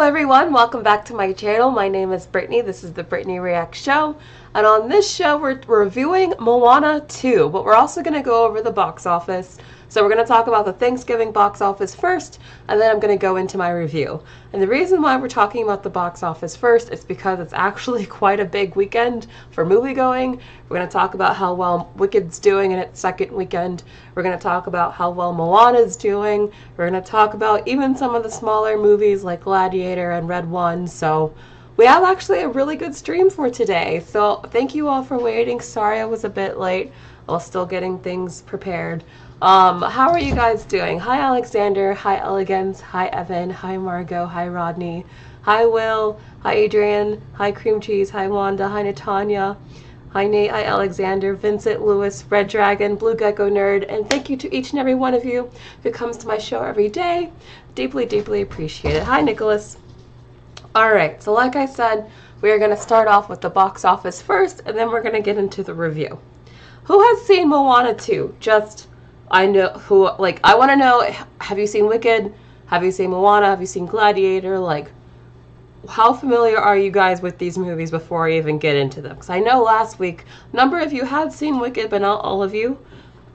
everyone, welcome back to my channel. My name is Brittany. This is the Brittany Reacts Show. And on this show, we're reviewing Moana 2, but we're also going to go over the box office. So we're going to talk about the Thanksgiving box office first, and then I'm going to go into my review. And the reason why we're talking about the box office first is because it's actually quite a big weekend for moviegoing. We're going to talk about how well Wicked's doing in its second weekend. We're going to talk about how well Moana's doing. We're going to talk about even some of the smaller movies like Gladiator and Red One. So we have actually a really good stream for today. So thank you all for waiting. Sorry I was a bit late. I was still getting things prepared. How are you guys doing? Hi Alexander, hi Elegance, hi Evan, hi Margot, hi Rodney, hi Will, hi Adrian, hi Cream Cheese, hi Wanda, hi Natanya, hi Nate, hi Alexander, Vincent, Lewis, Red Dragon, Blue Gecko Nerd, and thank you to each and every one of you who comes to my show every day. Deeply, deeply appreciate it. Hi Nicholas. Alright, so like I said, we are going to start off with the box office first, and then we're going to get into the review. Who has seen Moana 2? I want to know, have you seen Wicked? Have you seen Moana? Have you seen Gladiator? Like, how familiar are you guys with these movies before I even get into them? Because I know last week, a number of you had seen Wicked, but not all of you.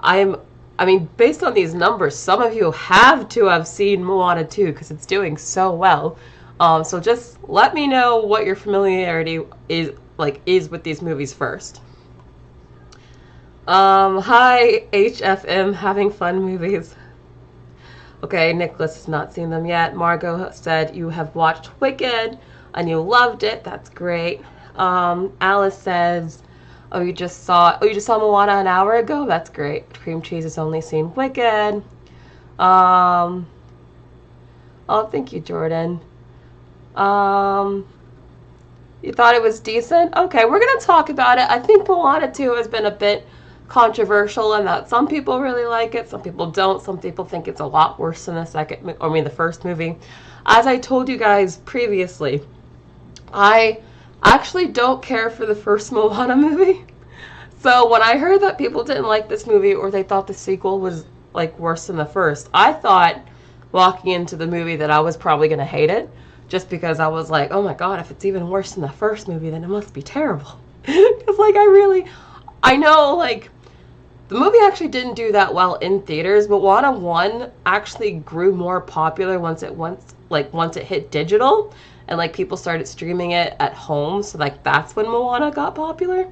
I mean, based on these numbers, some of you have to have seen Moana 2 because it's doing so well. So just let me know what your familiarity is with these movies first. Hi, HFM, having fun movies. Okay, Nicholas has not seen them yet. Margot said you have watched Wicked and you loved it. That's great. Alice says, you just saw Moana an hour ago? That's great. Cream Cheese has only seen Wicked. Oh, thank you, Jordan. You thought it was decent? Okay, we're going to talk about it. I think Moana 2 has been a bit controversial in that some people really like it, some people don't. Some people think it's a lot worse than the first movie. As I told you guys previously, I actually don't care for the first Moana movie. So when I heard that people didn't like this movie or they thought the sequel was like worse than the first, I thought walking into the movie that I was probably going to hate it, just because I was like, oh my god, if it's even worse than the first movie, then it must be terrible. Because I know, like, the movie actually didn't do that well in theaters, but Moana 1 actually grew more popular once it hit digital, and like people started streaming it at home, so like that's when Moana got popular.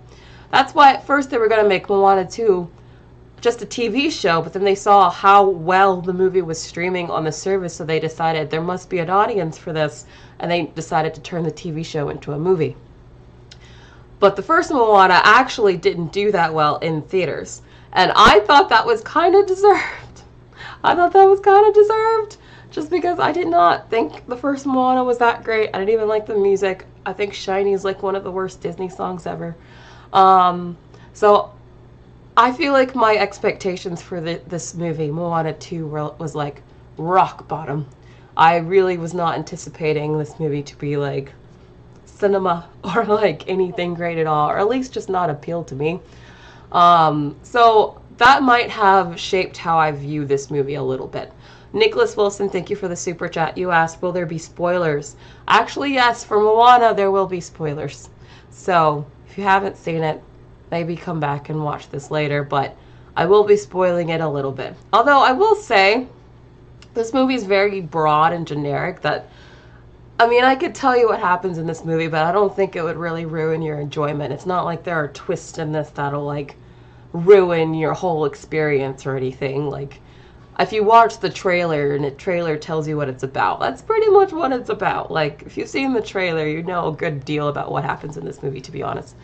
That's why at first they were going to make Moana 2 just a TV show, but then they saw how well the movie was streaming on the service, so they decided there must be an audience for this, and they decided to turn the TV show into a movie. But the first Moana actually didn't do that well in theaters. And I thought that was kind of deserved. Just because I did not think the first Moana was that great. I didn't even like the music. I think Shiny is like one of the worst Disney songs ever. So I feel like my expectations for this movie, Moana 2, was like rock bottom. I really was not anticipating this movie to be like cinema or like anything great at all, or at least just not appeal to me. So that might have shaped how I view this movie a little bit. Nicholas Wilson, thank you for the super chat. You asked, will there be spoilers? Actually, yes, for Moana there will be spoilers. So if you haven't seen it, maybe come back and watch this later, but I will be spoiling it a little bit. Although I will say, this movie is very broad and generic that, I mean, I could tell you what happens in this movie, but I don't think it would really ruin your enjoyment. It's not like there are twists in this that'll, like, ruin your whole experience or anything. Like, if you watch the trailer and the trailer tells you what it's about, that's pretty much what it's about. Like, if you've seen the trailer, you know a good deal about what happens in this movie, to be honest.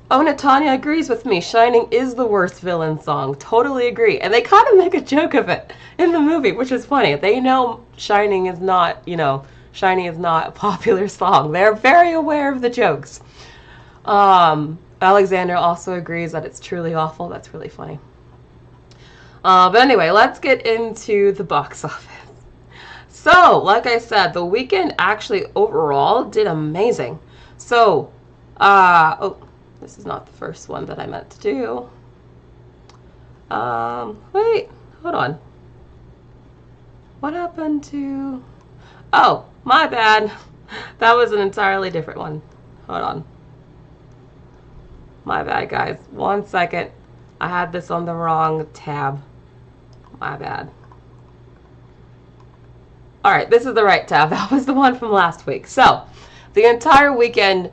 Oh, Natanya agrees with me. Shining is the worst villain song. Totally agree. And they kind of make a joke of it in the movie, which is funny. They know Shining is not, Shining is not a popular song. They're very aware of the jokes. Alexander also agrees that it's truly awful. That's really funny. But anyway, let's get into the box office. So, like I said, the weekend actually overall did amazing. So, oh, this is not the first one that I meant to do. Wait, hold on. What happened to... Oh, my bad. That was an entirely different one. Hold on. My bad, guys. 1 second. I had this on the wrong tab. My bad. Alright, this is the right tab. That was the one from last week. So, the entire weekend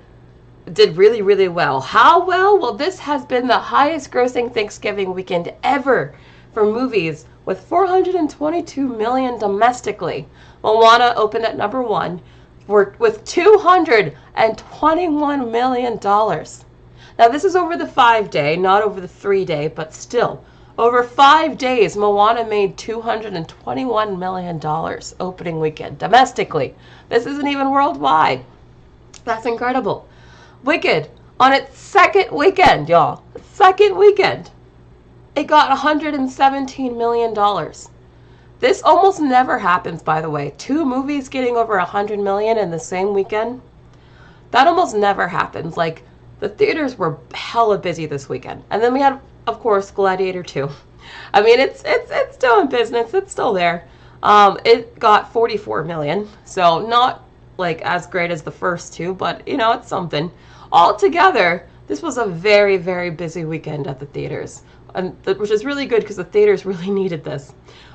did really, really well. How well? Well, this has been the highest grossing Thanksgiving weekend ever for movies, with $422 million domestically. Moana opened at number 1 with $221 million. Now, this is over the 5-day, not over the 3-day, but still. Over 5 days, Moana made $221 million opening weekend, domestically. This isn't even worldwide. That's incredible. Wicked, on its second weekend, y'all. Second weekend. It got $117 million. This almost never happens, by the way. 2 movies getting over $100 million in the same weekend. That almost never happens. Like, the theaters were hella busy this weekend. And then we had, of course, Gladiator II. I mean, it's still in business. It's still there. It got $44 million. So not, like, as great as the first 2, but, you know, it's something. Altogether, this was a very, very busy weekend at the theaters. Which is really good because the theaters really needed this.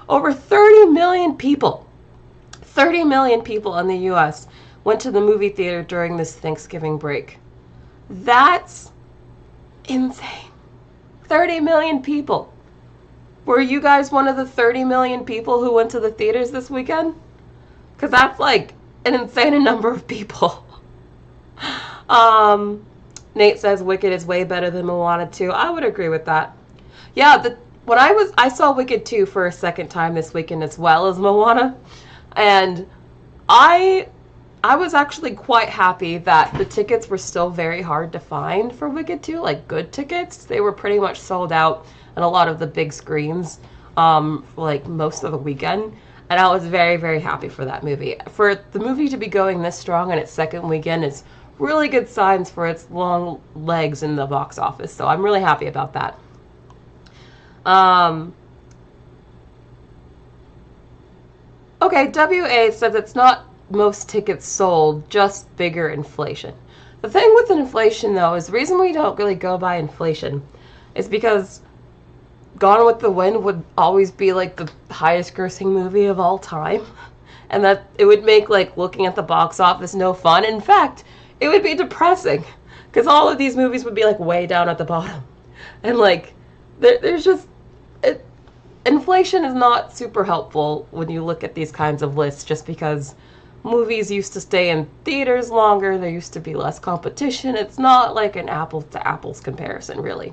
Over 30 million people in the U.S. went to the movie theater during this Thanksgiving break. That's insane. 30 million people. Were you guys one of the 30 million people who went to the theaters this weekend? Because that's like an insane number of people. Nate says Wicked is way better than Moana 2. I would agree with that. Yeah, when I saw Wicked 2 for a second time this weekend as well as Moana, and I was actually quite happy that the tickets were still very hard to find for Wicked 2, like good tickets. They were pretty much sold out in a lot of the big screens, like most of the weekend, and I was very, very happy for that movie. For the movie to be going this strong in its second weekend is really good signs for its long legs in the box office, so I'm really happy about that. Okay, WA says it's not most tickets sold, just bigger inflation. The thing with inflation, though, is the reason we don't really go by inflation is because Gone with the Wind would always be, like, the highest grossing movie of all time. And that it would make, like, looking at the box office no fun. In fact, it would be depressing because all of these movies would be, like, way down at the bottom. And, like, there's just... Inflation is not super helpful when you look at these kinds of lists, just because movies used to stay in theaters longer, there used to be less competition. It's not like an apples to apples comparison, really.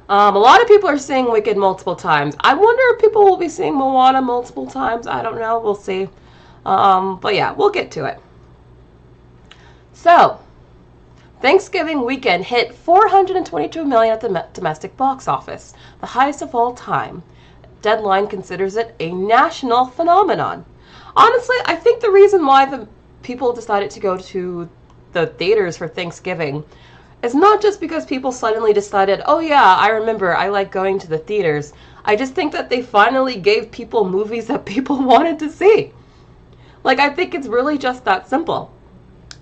A lot of people are seeing Wicked multiple times. I wonder if people will be seeing Moana multiple times. I don't know. We'll see. But yeah, we'll get to it. So, Thanksgiving weekend hit $422 million at the domestic box office, the highest of all time. Deadline considers it a national phenomenon. Honestly, I think the reason why the people decided to go to the theaters for Thanksgiving is not just because people suddenly decided, oh yeah, I remember, I like going to the theaters. I just think that they finally gave people movies that people wanted to see. Like, I think it's really just that simple.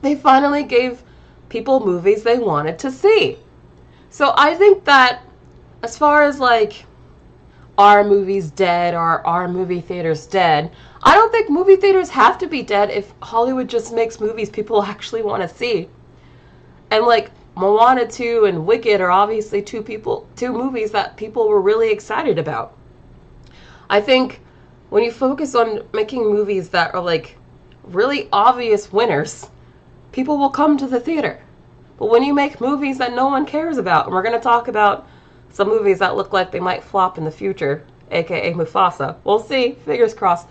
They finally gave people movies they wanted to see. So I think that as far as, like, are movies dead or are movie theaters dead, I don't think movie theaters have to be dead if Hollywood just makes movies people actually want to see. And, like, Moana 2 and Wicked are obviously two movies that people were really excited about. I think when you focus on making movies that are, like, really obvious winners, people will come to the theater. But when you make movies that no one cares about, and we're going to talk about some movies that look like they might flop in the future, aka Mufasa. We'll see, fingers crossed.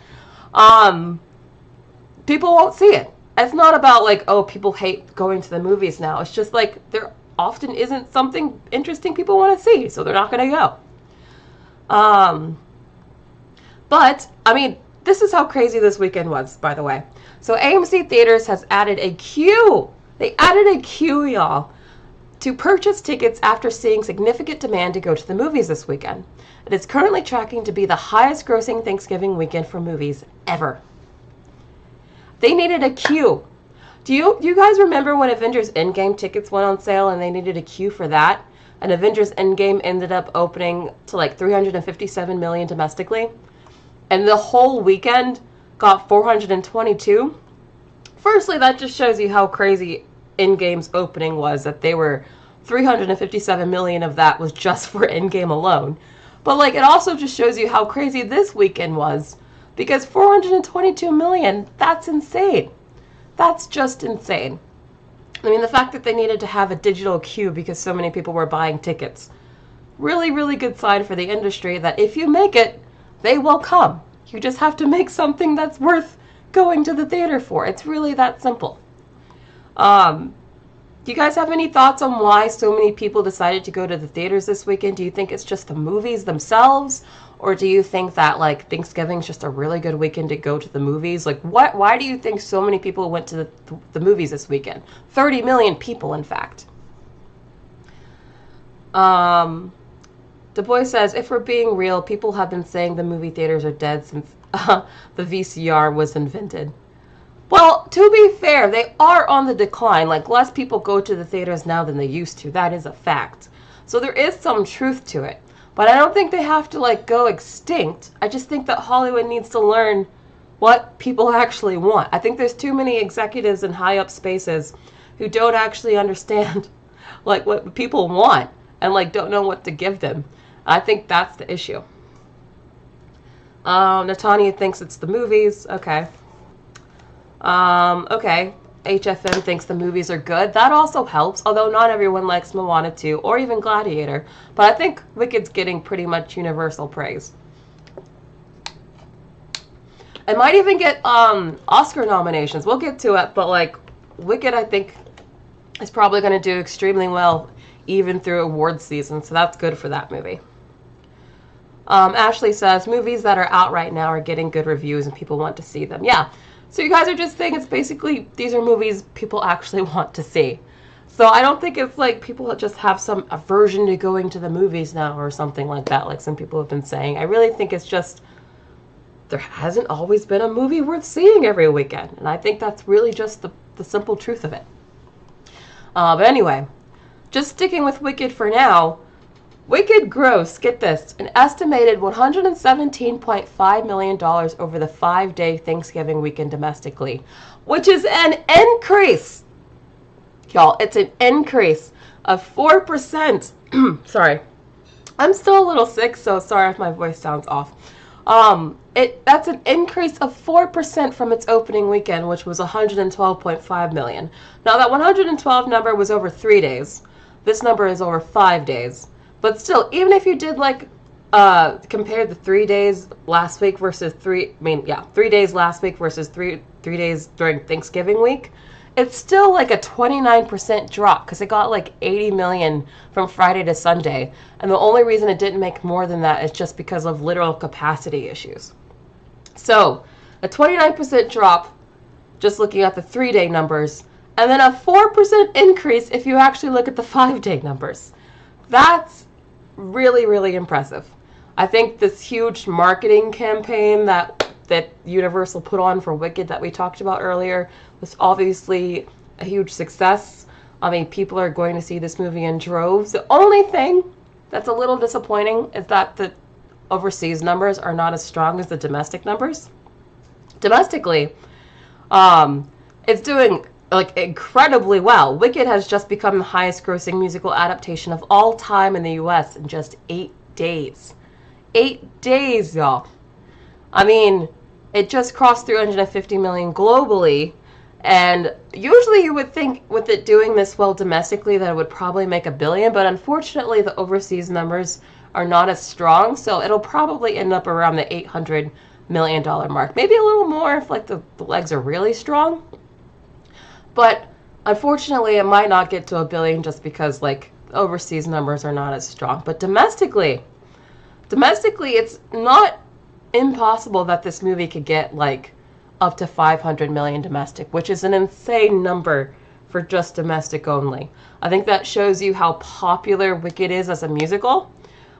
People won't see it. It's not about, like, oh, people hate going to the movies now. It's just like there often isn't something interesting people want to see, so they're not going to go. But, I mean, this is how crazy this weekend was, by the way. So AMC Theaters has added a queue. They added a queue, y'all, to purchase tickets after seeing significant demand to go to the movies this weekend. It is currently tracking to be the highest grossing Thanksgiving weekend for movies ever. They needed a queue. Do you guys remember when Avengers Endgame tickets went on sale and they needed a queue for that? And Avengers Endgame ended up opening to like 357 million domestically. And the whole weekend got 422. Firstly, that just shows you how crazy Endgame's opening was, that they were 357 million of that was just for Endgame alone. But like, it also just shows you how crazy this weekend was, because 422 million, that's insane. That's just insane. I mean, the fact that they needed to have a digital queue because so many people were buying tickets. Really, really good sign for the industry that if you make it, they will come. You just have to make something that's worth going to the theater for. It's really that simple. Do you guys have any thoughts on why so many people decided to go to the theaters this weekend? Do you think it's just the movies themselves? Or do you think that, like, Thanksgiving's just a really good weekend to go to the movies? Like, why do you think so many people went to the movies this weekend? 30 million people, in fact. Du Bois says, if we're being real, people have been saying the movie theaters are dead since the VCR was invented. Well, to be fair, they are on the decline. Like, less people go to the theaters now than they used to. That is a fact. So there is some truth to it. But I don't think they have to, like, go extinct. I just think that Hollywood needs to learn what people actually want. I think there's too many executives in high-up spaces who don't actually understand, like, what people want and, like, don't know what to give them. I think that's the issue. Natanya thinks it's the movies. Okay. Okay. HFM thinks the movies are good. That also helps, although not everyone likes Moana 2 or even Gladiator. But I think Wicked's getting pretty much universal praise. It might even get Oscar nominations. We'll get to it, but like Wicked, I think, is probably going to do extremely well even through awards season, so that's good for that movie. Ashley says, movies that are out right now are getting good reviews and people want to see them. Yeah. So you guys are just saying it's basically, these are movies people actually want to see. So I don't think it's like people just have some aversion to going to the movies now or something like that, like some people have been saying. I really think it's just, there hasn't always been a movie worth seeing every weekend. And I think that's really just the simple truth of it. But anyway, just sticking with Wicked for now, Wicked gross, get this, an estimated $117.5 million over the 5-day Thanksgiving weekend domestically, which is an increase. Y'all, it's an increase of 4%. Sorry. I'm still a little sick, so sorry if my voice sounds off. That's an increase of 4% from its opening weekend, which was $112.5 million. Now, that 112 number was over 3 days. This number is over 5 days. But still, even if you did like compare the 3 days last week versus 3 days last week versus three days during Thanksgiving week, it's still like a 29% drop because it got like 80 million from Friday to Sunday. And the only reason it didn't make more than that is just because of literal capacity issues. So a 29% drop just looking at the 3-day numbers, and then a 4% increase if you actually look at the 5-day numbers. That's really, really impressive. I think this huge marketing campaign that Universal put on for Wicked that we talked about earlier was obviously a huge success. I mean, people are going to see this movie in droves. The only thing that's a little disappointing is that the overseas numbers are not as strong as the domestic numbers. Domestically, it's doing like incredibly well. Wicked has just become the highest grossing musical adaptation of all time in the US in just 8 days. 8 days, y'all. I mean, it just crossed 350 million globally, and usually you would think with it doing this well domestically that it would probably make $1 billion, but unfortunately the overseas numbers are not as strong, so it'll probably end up around the $800 million mark. Maybe a little more if like the legs are really strong. But unfortunately, it might not get to $1 billion just because like overseas numbers are not as strong. But domestically, it's not impossible that this movie could get like up to 500 million domestic, which is an insane number for just domestic only. I think that shows you how popular Wicked is as a musical.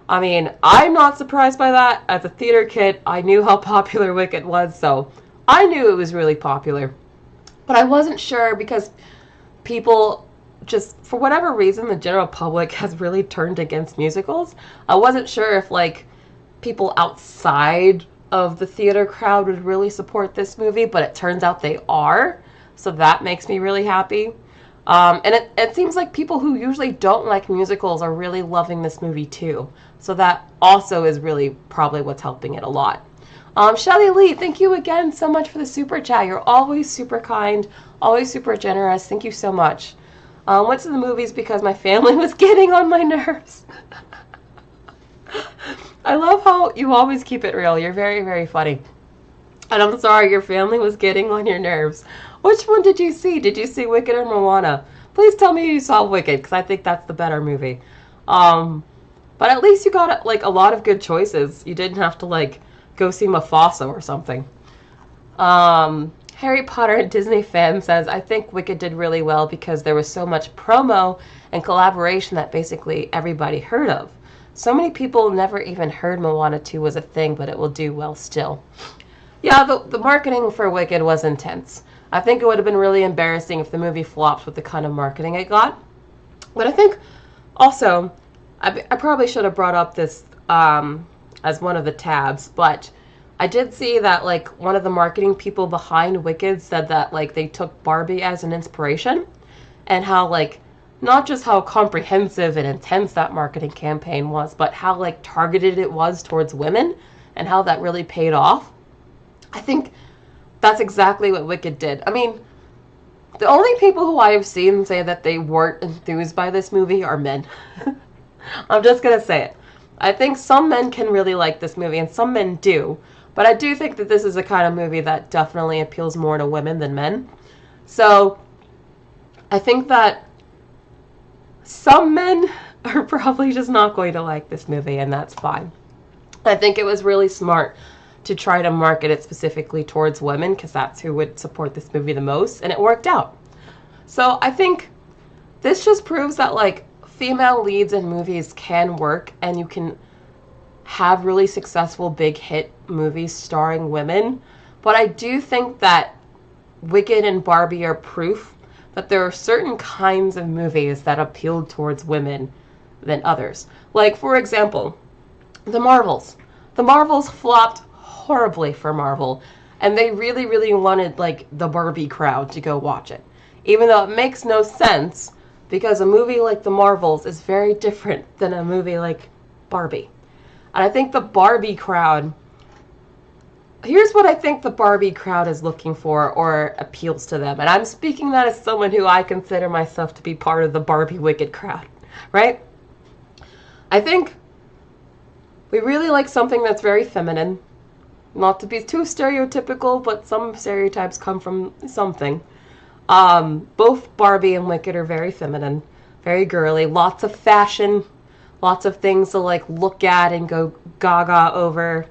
I mean, I'm not surprised by that. As a theater kid, I knew how popular Wicked was, so I knew it was really popular. But I wasn't sure because people just, for whatever reason, the general public has really turned against musicals. I wasn't sure if, like, people outside of the theater crowd would really support this movie, but it turns out they are. So that makes me really happy. And it seems like people who usually don't like musicals are really loving this movie too. So that also is really probably what's helping it a lot. Shelly Lee, thank you again so much for the super chat. You're always super kind, always super generous. Thank you so much. Went to the movies because my family was getting on my nerves. I love how you always keep it real. You're very, very funny. And I'm sorry your family was getting on your nerves. Which one did you see? Did you see Wicked or Moana? Please tell me you saw Wicked, because I think that's the better movie. But at least you got, like, a lot of good choices. You didn't have to, like, go see Mufasa or something. Harry Potter and Disney fan says, I think Wicked did really well because there was so much promo and collaboration that basically everybody heard of. So many people never even heard Moana 2 was a thing, but it will do well still. Yeah, the marketing for Wicked was intense. I think it would have been really embarrassing if the movie flopped with the kind of marketing it got. But I think also, I probably should have brought up this as one of the tabs, but I did see that, like, one of the marketing people behind Wicked said that, like, they took Barbie as an inspiration, and how, like, not just how comprehensive and intense that marketing campaign was, but how, like, targeted it was towards women, and how that really paid off. I think that's exactly what Wicked did. I mean, the only people who I have seen say that they weren't enthused by this movie are men. I'm just gonna say it. I think some men can really like this movie, and some men do. But I do think that this is a kind of movie that definitely appeals more to women than men. So I think that some men are probably just not going to like this movie, and that's fine. I think it was really smart to try to market it specifically towards women, because that's who would support this movie the most, and it worked out. So I think this just proves that, like, female leads in movies can work, and you can have really successful big hit movies starring women. But I do think that Wicked and Barbie are proof that there are certain kinds of movies that appeal towards women than others. Like, for example, The Marvels. The Marvels flopped horribly for Marvel, and they really, really wanted, like, the Barbie crowd to go watch it. Even though it makes no sense, because a movie like The Marvels is very different than a movie like Barbie. And I think the Barbie crowd, here's what I think the Barbie crowd is looking for or appeals to them. And I'm speaking that as someone who I consider myself to be part of the Barbie Wicked crowd, right? I think we really like something that's very feminine. Not to be too stereotypical, but some stereotypes come from something. Both Barbie and Wicked are very feminine, very girly, lots of fashion, lots of things to, like, look at and go gaga over,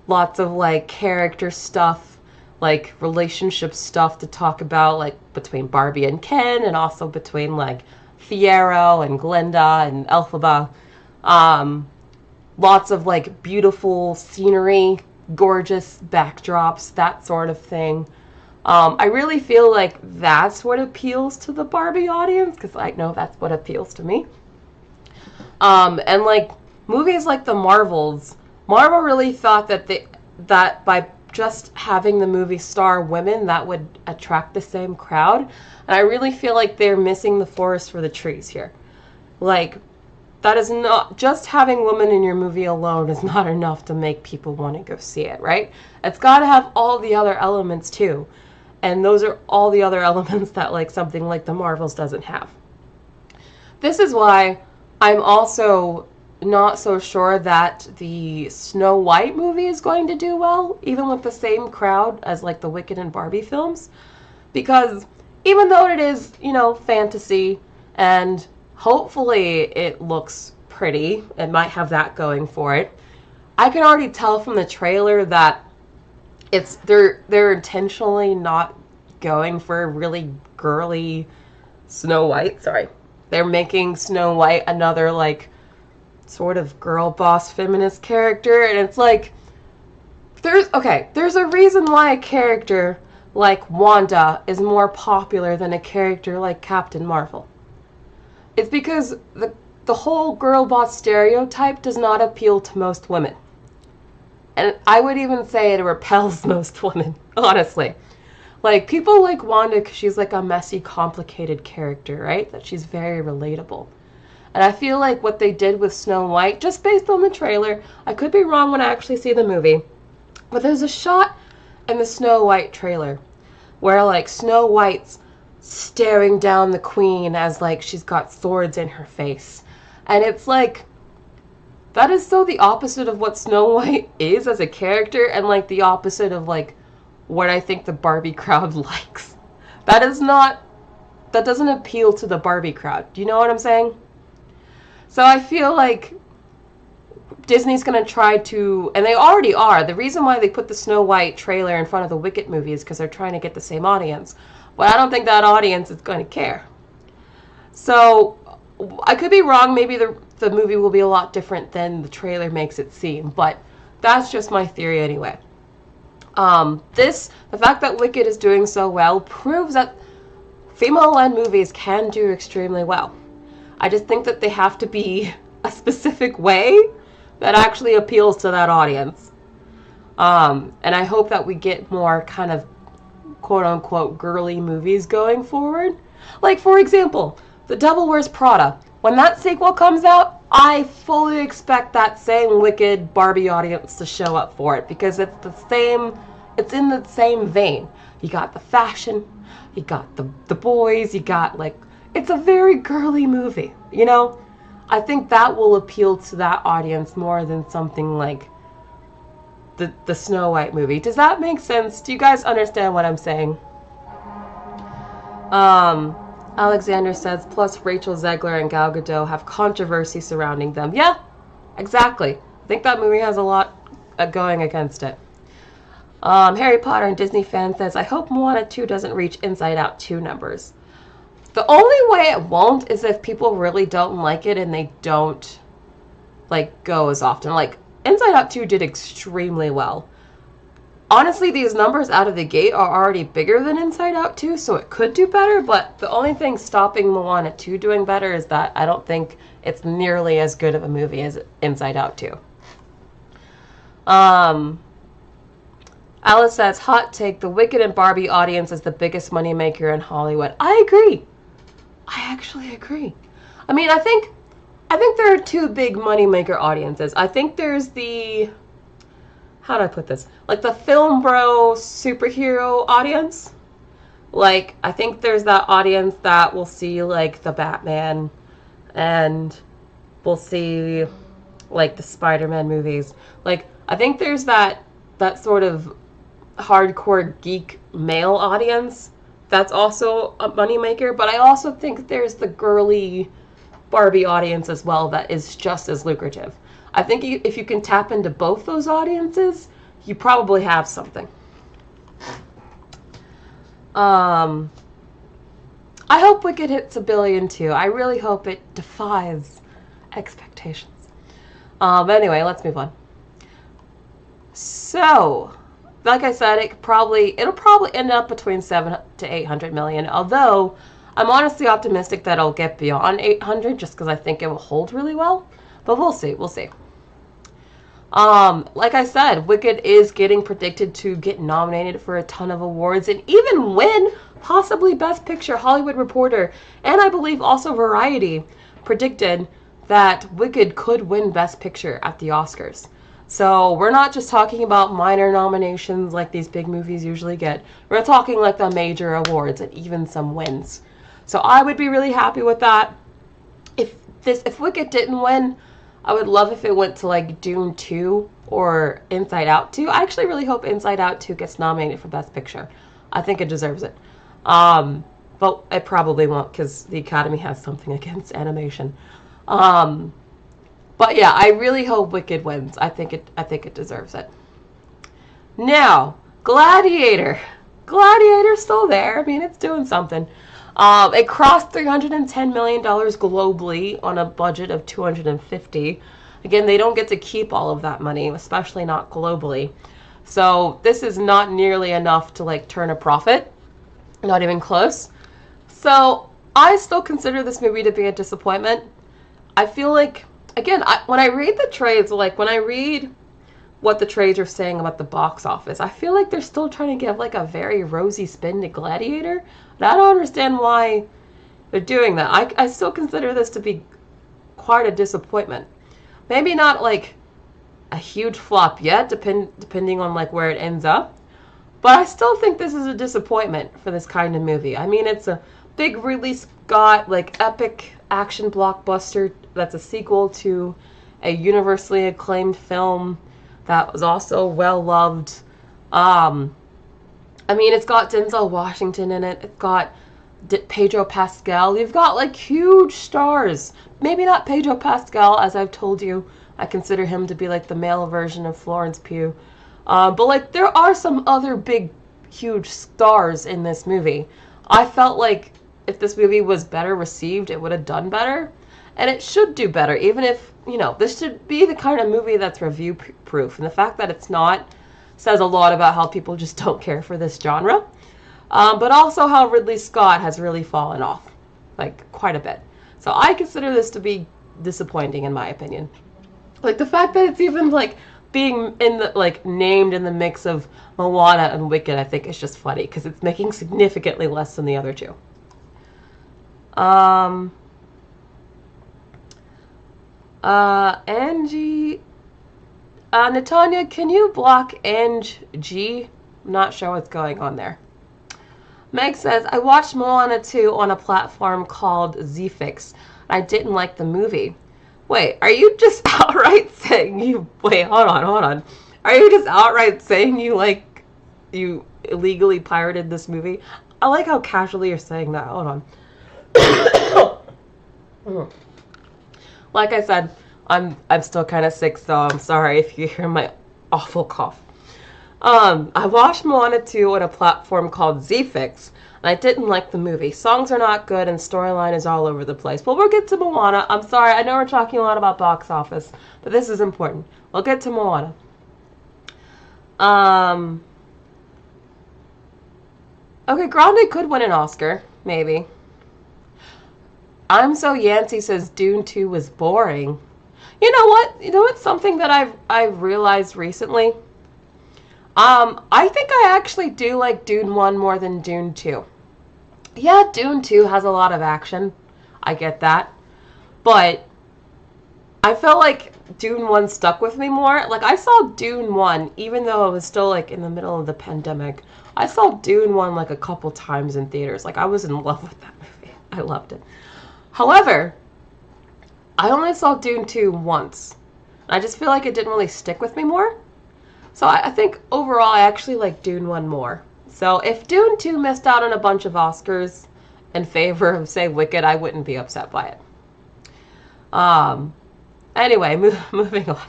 lots of, like, character stuff, like, relationship stuff to talk about, like, between Barbie and Ken, and also between, like, Fiero and Glinda and Elphaba. Lots of, like, beautiful scenery, gorgeous backdrops, that sort of thing. I really feel like that's what appeals to the Barbie audience, because I know that's what appeals to me. And, like, movies like The Marvels, Marvel really thought that by just having the movie star women, that would attract the same crowd. And I really feel like they're missing the forest for the trees here. Like, that is not, just having women in your movie alone is not enough to make people want to go see it, right? It's got to have all the other elements too. And those are all the other elements that, like, something like The Marvels doesn't have. This is why I'm also not so sure that the Snow White movie is going to do well, even with the same crowd as, like, the Wicked and Barbie films. Because even though it is, you know, fantasy, and hopefully it looks pretty, it might have that going for it, I can already tell from the trailer that they're intentionally not going for a really girly Snow White. Sorry. They're making Snow White another, like, sort of girl boss feminist character, and it's like, there's a reason why a character like Wanda is more popular than a character like Captain Marvel? It's because the whole girl boss stereotype does not appeal to most women. And I would even say it repels most women, honestly. Like, people like Wanda because she's like a messy, complicated character, right? That she's very relatable. And I feel like what they did with Snow White, just based on the trailer, I could be wrong when I actually see the movie, but there's a shot in the Snow White trailer where, like, Snow White's staring down the queen as, like, she's got swords in her face. And it's like, that is so the opposite of what Snow White is as a character, and, like, the opposite of, like, what I think the Barbie crowd likes. That doesn't appeal to the Barbie crowd. Do you know what I'm saying? So I feel like Disney's going to try to, and they already are. The reason why they put the Snow White trailer in front of the Wicked movie is because they're trying to get the same audience. But I don't think that audience is going to care. So I could be wrong. Maybe the movie will be a lot different than the trailer makes it seem. But that's just my theory anyway. The fact that Wicked is doing so well proves that female-led movies can do extremely well. I just think that they have to be a specific way that actually appeals to that audience. And I hope that we get more kind of quote-unquote girly movies going forward. Like, for example, The Devil Wears Prada. When that sequel comes out, I fully expect that same Wicked Barbie audience to show up for it, because it's in the same vein. You got the fashion, you got the boys, you got, like, it's a very girly movie, you know? I think that will appeal to that audience more than something like the Snow White movie. Does that make sense? Do you guys understand what I'm saying? Alexander says, plus Rachel Zegler and Gal Gadot have controversy surrounding them. Yeah, exactly. I think that movie has a lot going against it. Harry Potter and Disney fan says, I hope Moana 2 doesn't reach Inside Out 2 numbers. The only way it won't is if people really don't like it and they don't, like, go as often. Like, Inside Out 2 did extremely well. Honestly, these numbers out of the gate are already bigger than Inside Out 2, so it could do better, but the only thing stopping Moana 2 doing better is that I don't think it's nearly as good of a movie as Inside Out 2. Alice says, hot take, the Wicked and Barbie audience is the biggest moneymaker in Hollywood. I agree. I actually agree. I mean, I think there are two big moneymaker audiences. I think there's the, how do I put this? Like the film bro superhero audience. Like, I think there's that audience that will see, like, the Batman and will see, like, the Spider-Man movies. Like, I think there's that sort of hardcore geek male audience that's also a moneymaker, but I also think there's the girly Barbie audience as well that is just as lucrative. I think if you can tap into both those audiences, you probably have something. I hope Wicked hits $1 billion too. I really hope it defies expectations. Anyway, let's move on. So, like I said, it'll probably end up between 700 to 800 million. Although, I'm honestly optimistic that it'll get beyond 800 just because I think it will hold really well. But we'll see. We'll see. Like I said, Wicked is getting predicted to get nominated for a ton of awards and even win possibly Best Picture. Hollywood Reporter and I believe also Variety predicted that Wicked could win Best Picture at the Oscars. So we're not just talking about minor nominations like these big movies usually get. We're talking like the major awards and even some wins. So I would be really happy with that. If Wicked didn't win, I would love if it went to like Dune 2 or Inside Out 2. I actually really hope Inside Out 2 gets nominated for Best Picture. I think it deserves it. But it probably won't because the Academy has something against animation. But yeah, I really hope Wicked wins. I think it deserves it. Now, Gladiator. Gladiator's still there. I mean, it's doing something. It crossed $310 million globally on a budget of $250. Again, they don't get to keep all of that money, especially not globally. So this is not nearly enough to like turn a profit. Not even close. So I still consider this movie to be a disappointment. I feel like, again, when I read the trades, like when I read what the trades are saying about the box office, I feel like they're still trying to give like a very rosy spin to Gladiator. And I don't understand why they're doing that. I still consider this to be quite a disappointment. Maybe not like a huge flop yet, depending on like where it ends up. But I still think this is a disappointment for this kind of movie. I mean, it's a big Ridley Scott, like, epic action blockbuster that's a sequel to a universally acclaimed film that was also well-loved. I mean, it's got Denzel Washington in it. It's got Pedro Pascal. You've got, like, huge stars. Maybe not Pedro Pascal, as I've told you. I consider him to be, like, the male version of Florence Pugh. But, like, there are some other big, huge stars in this movie. I felt like if this movie was better received, it would have done better. And it should do better, even if, you know, this should be the kind of movie that's review-proof. And the fact that it's not says a lot about how people just don't care for this genre. But also how Ridley Scott has really fallen off, like, quite a bit. So I consider this to be disappointing, in my opinion. Like, the fact that it's even, like, being in the, like, named in the mix of Moana and Wicked, I think is just funny, because it's making significantly less than the other two. Angie, Natanya, can you block Angie? I'm not sure what's going on there. Meg says, I watched Moana 2 on a platform called Zfix. I didn't like the movie. Wait, are you just outright saying you... Wait, hold on. Are you just outright saying you illegally pirated this movie? I like how casually you're saying that. Hold on. Like I said, I'm still kind of sick, so I'm sorry if you hear my awful cough. I watched Moana 2 on a platform called Zfix, and I didn't like the movie. Songs are not good, and storyline is all over the place. But we'll get to Moana. I'm sorry, I know we're talking a lot about box office, but this is important. We'll get to Moana. Okay, Grande could win an Oscar, maybe. I'm So Yancey says Dune 2 was boring. You know what? You know what's something that I've realized recently? I think I actually do like Dune 1 more than Dune 2. Yeah, Dune 2 has a lot of action. I get that. But I felt like Dune 1 stuck with me more. Like, I saw Dune 1, even though it was still, like, in the middle of the pandemic. I saw Dune 1, like, a couple times in theaters. Like, I was in love with that movie. I loved it. However, I only saw Dune 2 once. I just feel like it didn't really stick with me more. So I think overall I actually like Dune 1 more. So if Dune 2 missed out on a bunch of Oscars in favor of, say, Wicked, I wouldn't be upset by it. Anyway, moving on.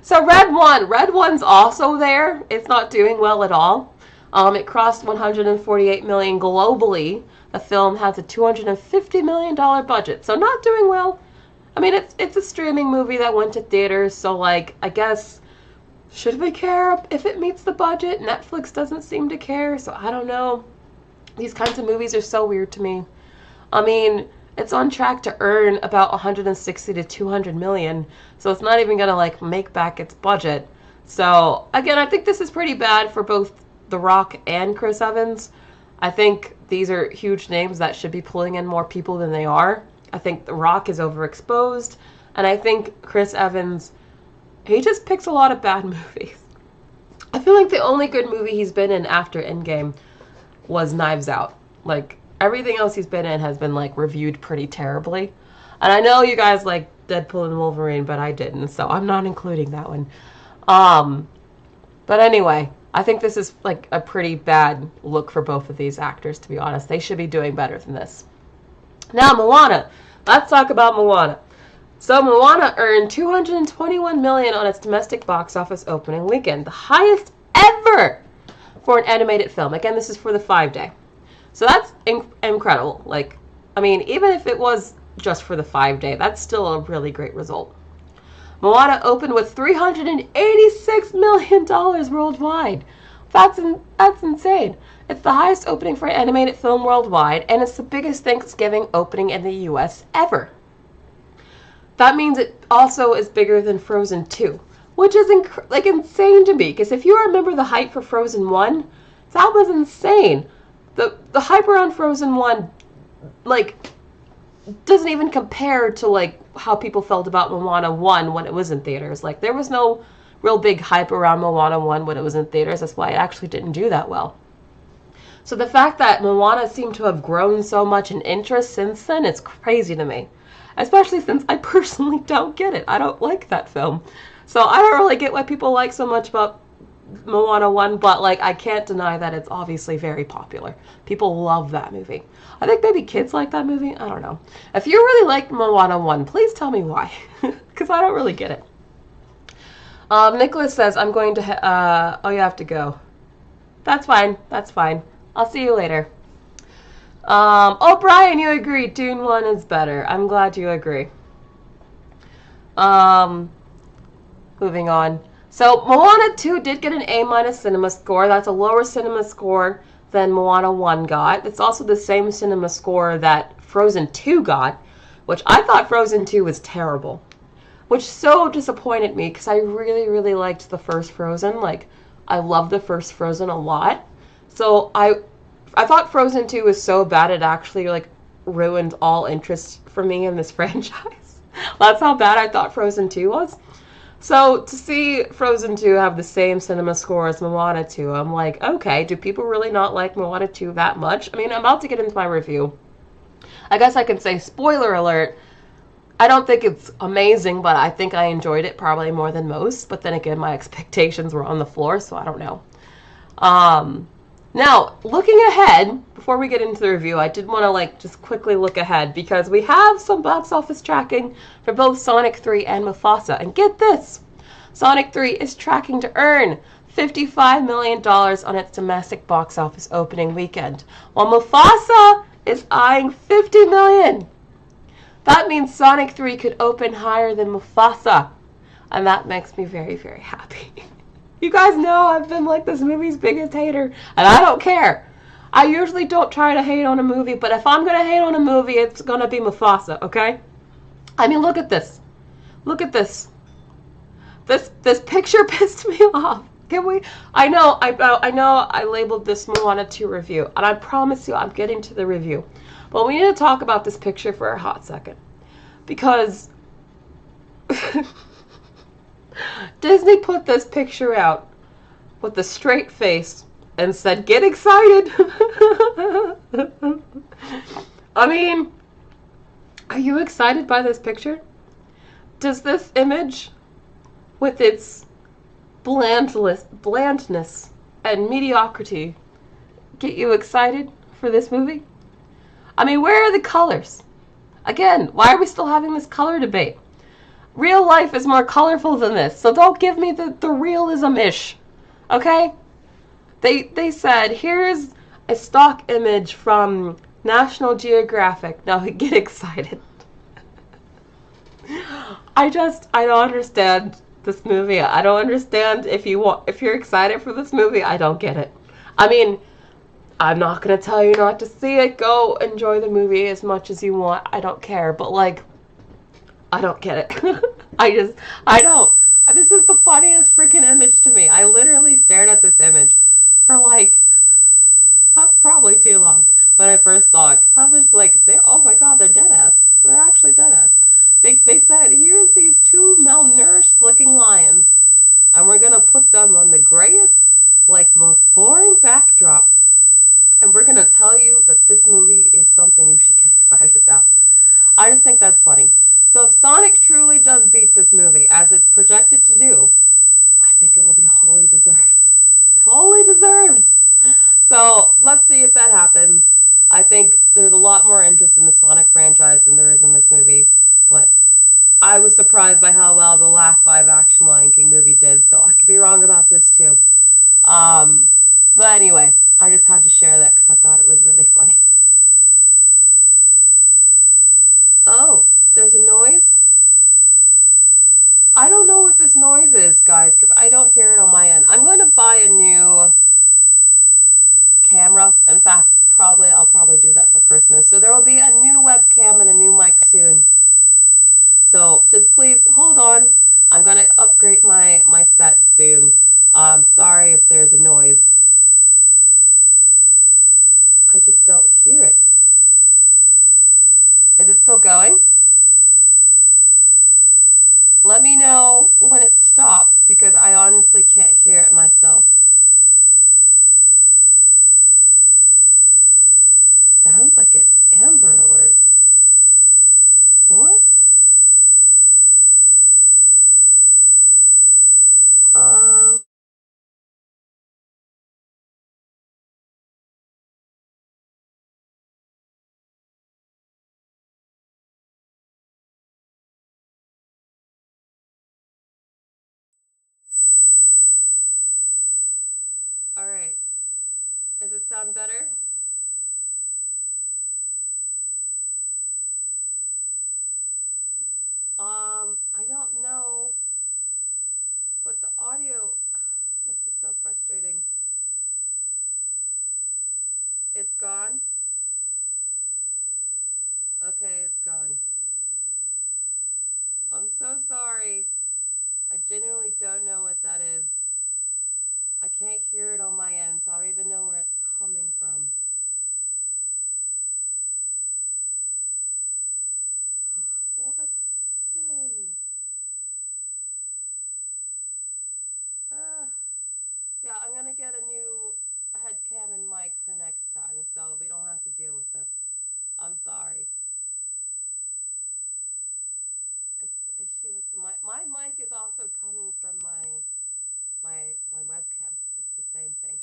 So Red 1's also there. It's not doing well at all. It crossed $148 million globally. The film has a $250 million budget, so not doing well. I mean, it's a streaming movie that went to theaters, so, like, I guess, should we care if it meets the budget? Netflix doesn't seem to care, so I don't know. These kinds of movies are so weird to me. I mean, it's on track to earn about 160 to 200 million, so it's not even gonna, like, make back its budget. So, again, I think this is pretty bad for both The Rock and Chris Evans. I think these are huge names that should be pulling in more people than they are. I think The Rock is overexposed, and I think Chris Evans, he just picks a lot of bad movies. I feel like the only good movie he's been in after Endgame was Knives Out. Like, everything else he's been in has been, like, reviewed pretty terribly. And I know you guys like Deadpool and Wolverine, but I didn't, so I'm not including that one. But anyway, I think this is, like, a pretty bad look for both of these actors, to be honest. They should be doing better than this. Now, Moana. Let's talk about Moana. So, Moana earned $221 million on its domestic box office opening weekend, the highest ever for an animated film. Again, this is for the 5-day. So that's incredible. Like, I mean, even if it was just for the 5-day, that's still a really great result. Moana opened with $386 million worldwide. That's insane. It's the highest opening for an animated film worldwide, and it's the biggest Thanksgiving opening in the US ever. That means it also is bigger than Frozen 2, which is insane to me, because if you remember the hype for Frozen 1, that was insane. The hype around Frozen 1, doesn't even compare to, how people felt about Moana 1 when it was in theaters. There was no real big hype around Moana 1 when it was in theaters. That's why it actually didn't do that well. So the fact that Moana seemed to have grown so much in interest since then, it's crazy to me. Especially since I personally don't get it. I don't like that film. So I don't really get why people like so much about Moana 1, but I can't deny that it's obviously very popular. People love that movie. I think maybe kids like that movie. I don't know. If you really like Moana 1, please tell me why. Because I don't really get it. Nicholas says, I'm going to... oh, you have to go. That's fine. That's fine. I'll see you later. Oh, Brian, you agree. Dune 1 is better. I'm glad you agree. Moving on. So, Moana 2 did get an A- cinema score. That's a lower cinema score than Moana 1 got. It's also the same cinema score that Frozen 2 got, which I thought Frozen 2 was terrible. Which so disappointed me, because I really, really liked the first Frozen. I loved the first Frozen a lot. So, I thought Frozen 2 was so bad it actually, ruined all interest for me in this franchise. That's how bad I thought Frozen 2 was. So, to see Frozen 2 have the same cinema score as Moana 2, I'm like, okay, do people really not like Moana 2 that much? I mean, I'm about to get into my review. I guess I can say, spoiler alert, I don't think it's amazing, but I think I enjoyed it probably more than most. But then again, my expectations were on the floor, so I don't know. Now, looking ahead, before we get into the review, I did want to just quickly look ahead because we have some box office tracking for both Sonic 3 and Mufasa. And get this, Sonic 3 is tracking to earn $55 million on its domestic box office opening weekend, while Mufasa is eyeing $50 million. That means Sonic 3 could open higher than Mufasa, and that makes me very, very happy. You guys know I've been this movie's biggest hater, and I don't care. I usually don't try to hate on a movie, but if I'm going to hate on a movie, it's going to be Mufasa, okay? I mean, look at this. Look at this. This picture pissed me off. Can we? I know I labeled this Moana 2 review, and I promise you I'm getting to the review. But we need to talk about this picture for a hot second. Because Disney put this picture out with a straight face and said, get excited. I mean, are you excited by this picture? Does this image, with its blandness and mediocrity, get you excited for this movie? I mean, where are the colors? Again, why are we still having this color debate? Real life is more colorful than this, so don't give me the realism-ish, okay? They said, here's a stock image from National Geographic. Now get excited. I don't understand this movie. I don't understand if you're excited for this movie, I don't get it. I mean, I'm not going to tell you not to see it. Go enjoy the movie as much as you want. I don't care. But, I don't get it. I don't. This is the funniest freaking image to me. I literally stared at this image for, probably too long when I first saw it. Because I was oh my god, they're dead ass. They're actually dead ass. They said, here's these two malnourished looking lions. And we're going to put them on the grayest, most boring backdrop. And we're going to tell you that this movie is something you should get excited about. I just think that's funny. So if Sonic truly does beat this movie, as it's projected to do, I think it will be wholly deserved. Wholly deserved! So let's see if that happens. I think there's a lot more interest in the Sonic franchise than there is in this movie. But I was surprised by how well the last live-action Lion King movie did, so I could be wrong about this too. But anyway, I just had to share that because I thought it was really funny. Oh, there's a noise? I don't know what this noise is, guys, because I don't hear it on my end. I'm going to buy a new camera. In fact, I'll probably do that for Christmas. So there will be a new webcam and a new mic soon. So just please hold on. I'm going to upgrade my set soon. Sorry if there's a noise. I just don't hear it. Is it still going? Let me know when it stops because I honestly can't hear it myself. Sounds like an Amber Alert. What? Um. All right. Does it sound better? I don't know what the audio. This is so frustrating. It's gone? Okay, it's gone. I'm so sorry. I genuinely don't know what that is. I can't hear it on my end, so I don't even know where it's coming from. What happened? Uh, yeah, I'm gonna get a new head cam and mic for next time, so we don't have to deal with this. I'm sorry. It's the issue with the mic. My mic is also coming from my webcam. It's the same thing.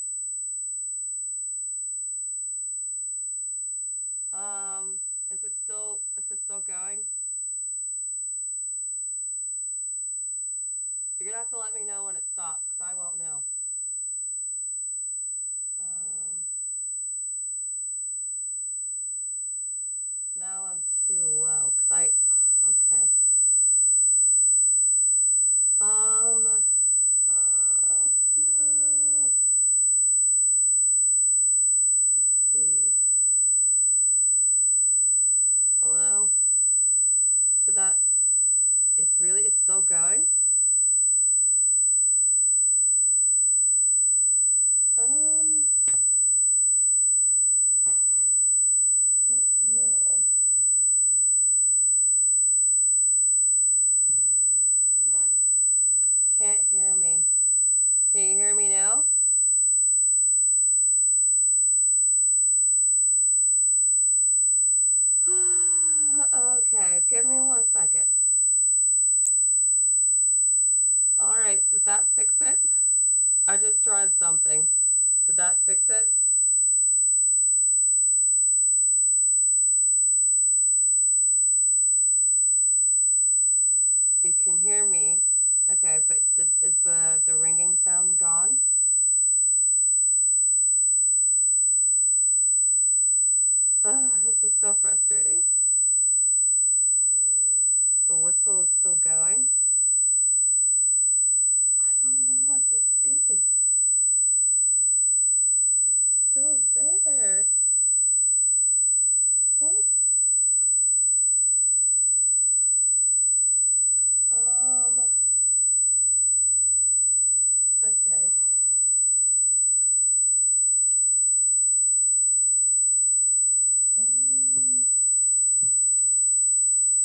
Um, is it still going? You're gonna have to let me know when it stops, because I won't know. Um, Now I'm too low, because okay. Um, no. Let's see. Hello? To that, it's still going? Um, don't know. Can't hear me. Can you hear me now? Okay, give me 1 second. Alright, did that fix it? I just tried something. Did that fix it? You can hear me. Okay, but is the ringing sound gone? Ugh, this is so frustrating. The whistle is still going. I don't know what this is. It's still there. What? Um, okay. Um,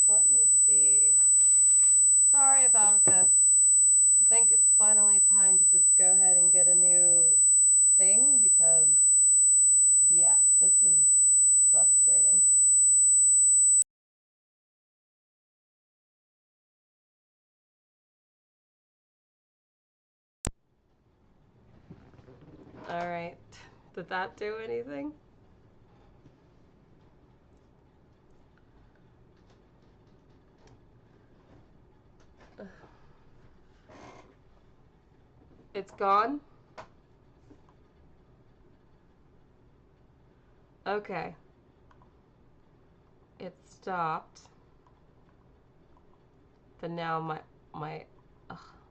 Let me see. Sorry about this. I think it's finally time to just go ahead and get a new thing because, yeah, this is frustrating. Alright. Did that do anything? It's gone? Okay. It stopped. But now my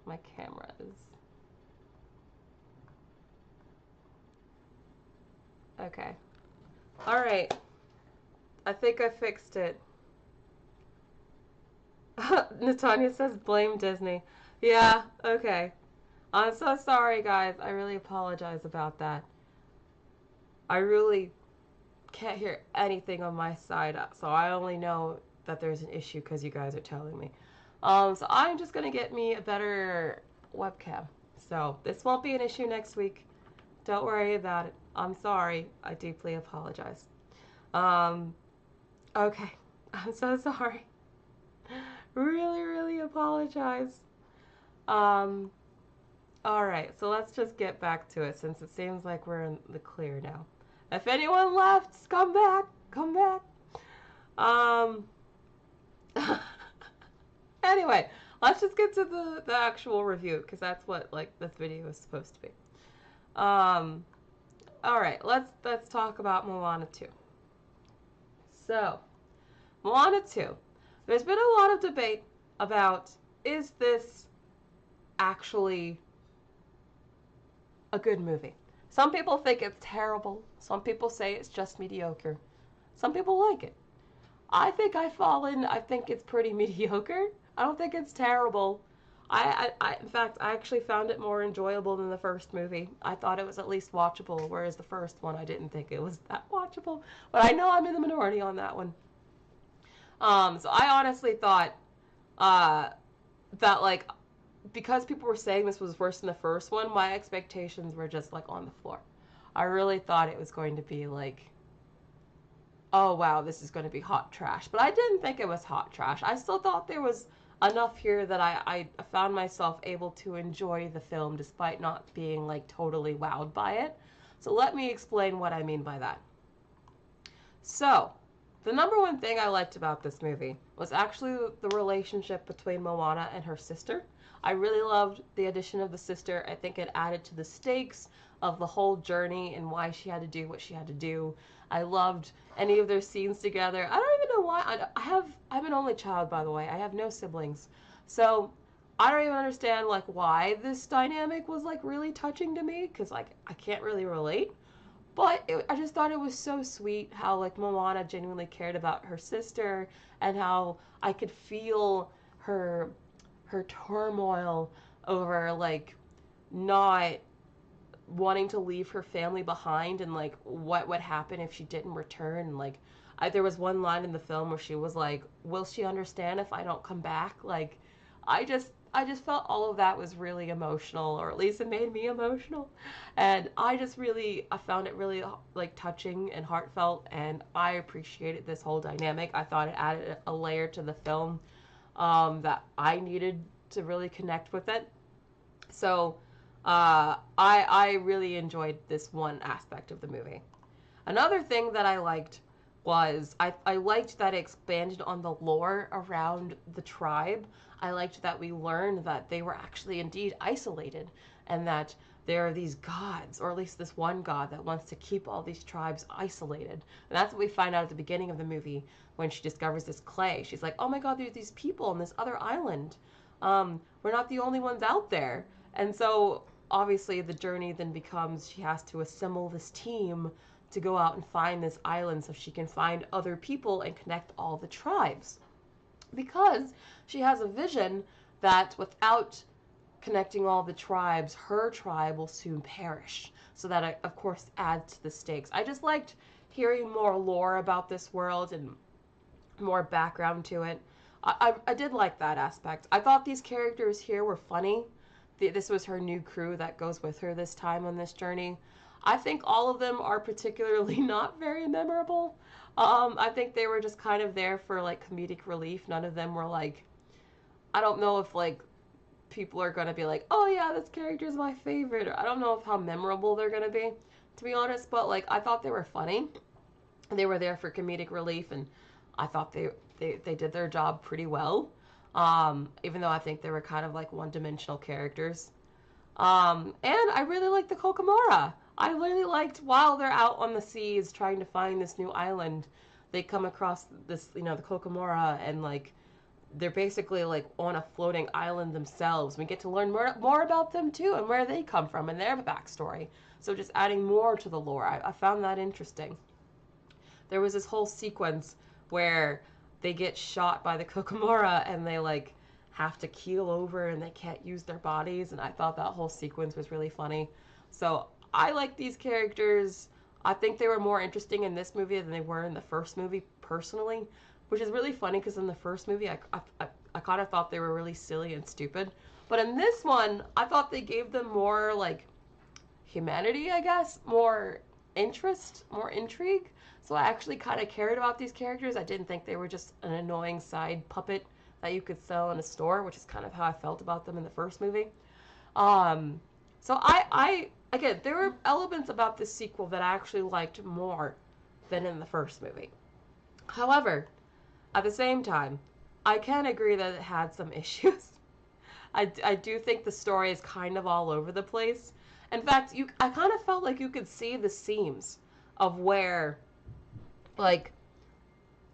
my camera is. Okay. Alright. I think I fixed it. Natanya says blame Disney. Yeah, okay. I'm so sorry, guys. I really apologize about that. I really can't hear anything on my side, so I only know that there's an issue because you guys are telling me. So I'm just gonna get me a better webcam. So this won't be an issue next week. Don't worry about it. I'm sorry. I deeply apologize. Okay. I'm so sorry. Really, really apologize. Alright, so let's just get back to it since it seems like we're in the clear now. If anyone left, come back. Come back. Anyway, let's just get to the actual review because that's what like this video is supposed to be. Alright, let's talk about Moana 2. So, Moana 2. There's been a lot of debate about, is this actually a good movie? Some people think it's terrible. Some people say it's just mediocre. Some people like it. I think I think it's pretty mediocre. I don't think it's terrible. In fact, I actually found it more enjoyable than the first movie. I thought it was at least watchable, whereas the first one I didn't think it was that watchable. But I know I'm in the minority on that one. So I honestly thought that like because people were saying this was worse than the first one, my expectations were just like on the floor. I really thought it was going to be like, oh wow, this is going to be hot trash. But I didn't think it was hot trash. I still thought there was enough here that I found myself able to enjoy the film despite not being like totally wowed by it. So let me explain what I mean by that. So, the number one thing I liked about this movie was actually the relationship between Moana and her sister. I really loved the addition of the sister. I think it added to the stakes of the whole journey and why she had to do what she had to do. I loved any of their scenes together. I don't even know why. I'm an only child, by the way. I have no siblings. So I don't even understand like why this dynamic was like really touching to me because like I can't really relate. But I just thought it was so sweet how like Moana genuinely cared about her sister and how I could feel her turmoil over like not wanting to leave her family behind and like what would happen if she didn't return. And like there was one line in the film where she was like, will she understand if I don't come back? Like I just felt all of that was really emotional, or at least it made me emotional. And I found it really like touching and heartfelt, and I appreciated this whole dynamic. I thought it added a layer to the film that I needed to really connect with it. So I really enjoyed this one aspect of the movie. Another thing that I liked was I liked that it expanded on the lore around the tribe. I liked that we learned that they were actually indeed isolated and that there are these gods, or at least this one god that wants to keep all these tribes isolated. And that's what we find out at the beginning of the movie when she discovers this clay. She's like, oh my god, there's these people on this other island. We're not the only ones out there. And so obviously the journey then becomes she has to assemble this team to go out and find this island so she can find other people and connect all the tribes. Because she has a vision that without connecting all the tribes, her tribe will soon perish. So that, of course, adds to the stakes. I just liked hearing more lore about this world and more background to it. I did like that aspect. I thought these characters here were funny. This was her new crew that goes with her this time on this journey. I think all of them are particularly not very memorable. I think they were just kind of there for like comedic relief. None of them were like, I don't know if like people are going to be like, oh yeah, this character is my favorite. Or I don't know if how memorable they're going to be, to be honest. But like, I thought they were funny. They were there for comedic relief, and I thought they did their job pretty well. Even though I think they were kind of like one-dimensional characters. And I really liked the Kokomora. I really liked while they're out on the seas trying to find this new island, they come across this, the Kokomora, and like they're basically like on a floating island themselves. We get to learn more about them too and where they come from and their backstory. So just adding more to the lore. I found that interesting. There was this whole sequence where they get shot by the Kokomora and they like have to keel over and they can't use their bodies, and I thought that whole sequence was really funny. So I like these characters. I think they were more interesting in this movie than they were in the first movie, personally, which is really funny because in the first movie I kind of thought they were really silly and stupid. But in this one, I thought they gave them more like humanity, I guess, more interest, more intrigue. So I actually kind of cared about these characters. I didn't think they were just an annoying side puppet that you could sell in a store, which is kind of how I felt about them in the first movie. So I again, there were elements about this sequel that I actually liked more than in the first movie. However, at the same time, I can agree that it had some issues. I do think the story is kind of all over the place. In fact, I kind of felt like you could see the seams of where, like,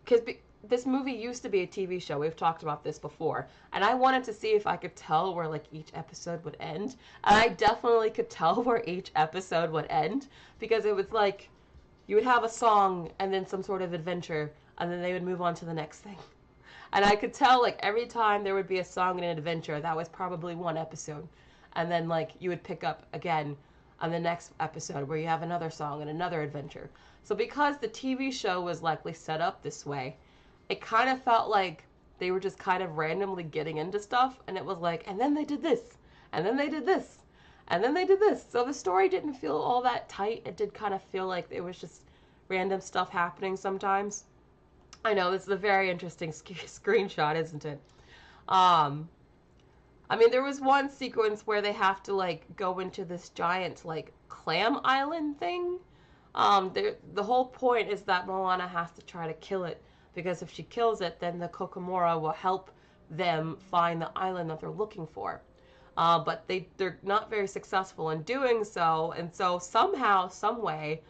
because this movie used to be a TV show. We've talked about this before. And I wanted to see if I could tell where, like, each episode would end. And I definitely could tell where each episode would end. Because it was like, you would have a song and then some sort of adventure. And then they would move on to the next thing. And I could tell, like, every time there would be a song and an adventure, that was probably one episode. And then, like, you would pick up again on the next episode where you have another song and another adventure. So because the TV show was likely set up this way, it kind of felt like they were just kind of randomly getting into stuff. And it was like, and then they did this, and then they did this, and then they did this. So the story didn't feel all that tight. It did kind of feel like it was just random stuff happening sometimes. I know, this is a very interesting screenshot, isn't it? I mean, there was one sequence where they have to, like, go into this giant, like, clam island thing. The whole point is that Moana has to try to kill it, because if she kills it, then the Kokomora will help them find the island that they're looking for. But they're not very successful in doing so, and so somehow, some way,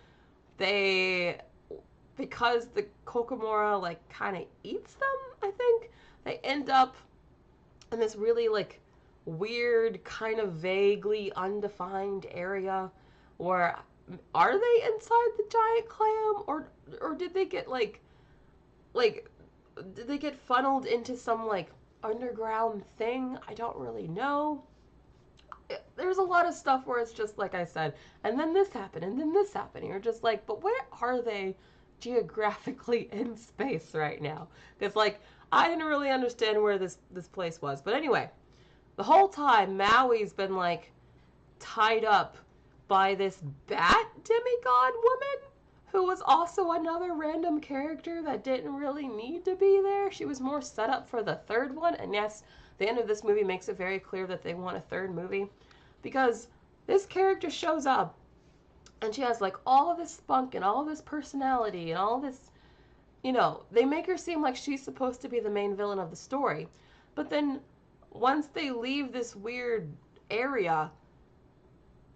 because the Kokomora, like, kind of eats them, I think, they end up in this really, like, weird, kind of vaguely undefined area where, are they inside the giant clam, or did they get, like, did they get funneled into some, like, underground thing? I don't really know. There's a lot of stuff where it's just, like I said, and then this happened, and then this happened. You're just like, but where are they geographically in space right now? Because, like, I didn't really understand where this place was. But anyway, the whole time, Maui's been, like, tied up by this bat demigod woman who was also another random character that didn't really need to be there. She was more set up for the third one. And yes, the end of this movie makes it very clear that they want a third movie. Because this character shows up and she has, like, all of this spunk and all of this personality and all this, you know, they make her seem like she's supposed to be the main villain of the story. But then once they leave this weird area,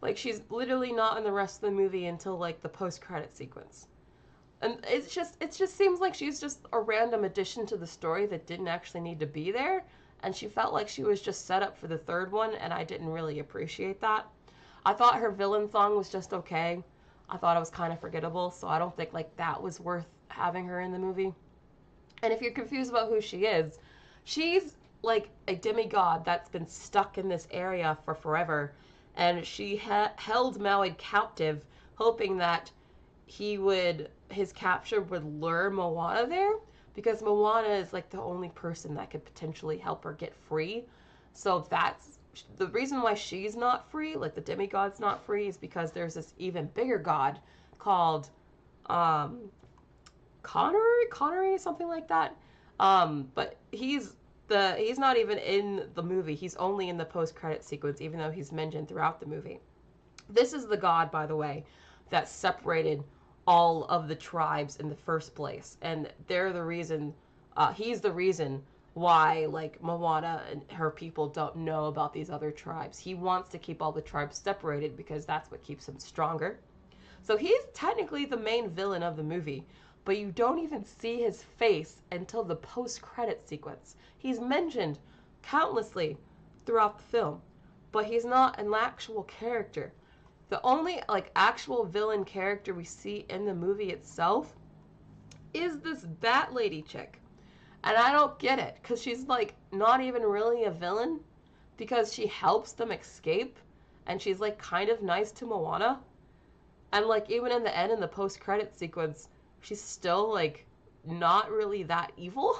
like, she's literally not in the rest of the movie until, like, the post-credit sequence. And it just seems like she's just a random addition to the story that didn't actually need to be there. And she felt like she was just set up for the third one, and I didn't really appreciate that. I thought her villain song was just okay. I thought it was kind of forgettable, so I don't think, like, that was worth having her in the movie. And if you're confused about who she is, she's, like, a demigod that's been stuck in this area for forever. And she held Maui captive, hoping that his capture would lure Moana there, because Moana is, like, the only person that could potentially help her get free. So that's the reason why she's not free, like, the demigod's not free, is because there's this even bigger god called Connery, something like that. But he's not even in the movie. He's only in the post-credit sequence, even though he's mentioned throughout the movie. This is the god, by the way, that separated all of the tribes in the first place. And they're the reason, he's the reason why, like, Moana and her people don't know about these other tribes. He wants to keep all the tribes separated because that's what keeps him stronger. So he's technically the main villain of the movie. but you don't even see his face until the post-credit sequence. He's mentioned countlessly throughout the film, but he's not an actual character. The only like actual villain character we see in the movie itself is this Bat Lady chick. And I don't get it, because she's like not even really a villain, because she helps them escape, and she's like kind of nice to Moana. And like even in the end, in the post-credit sequence, she's still like not really that evil.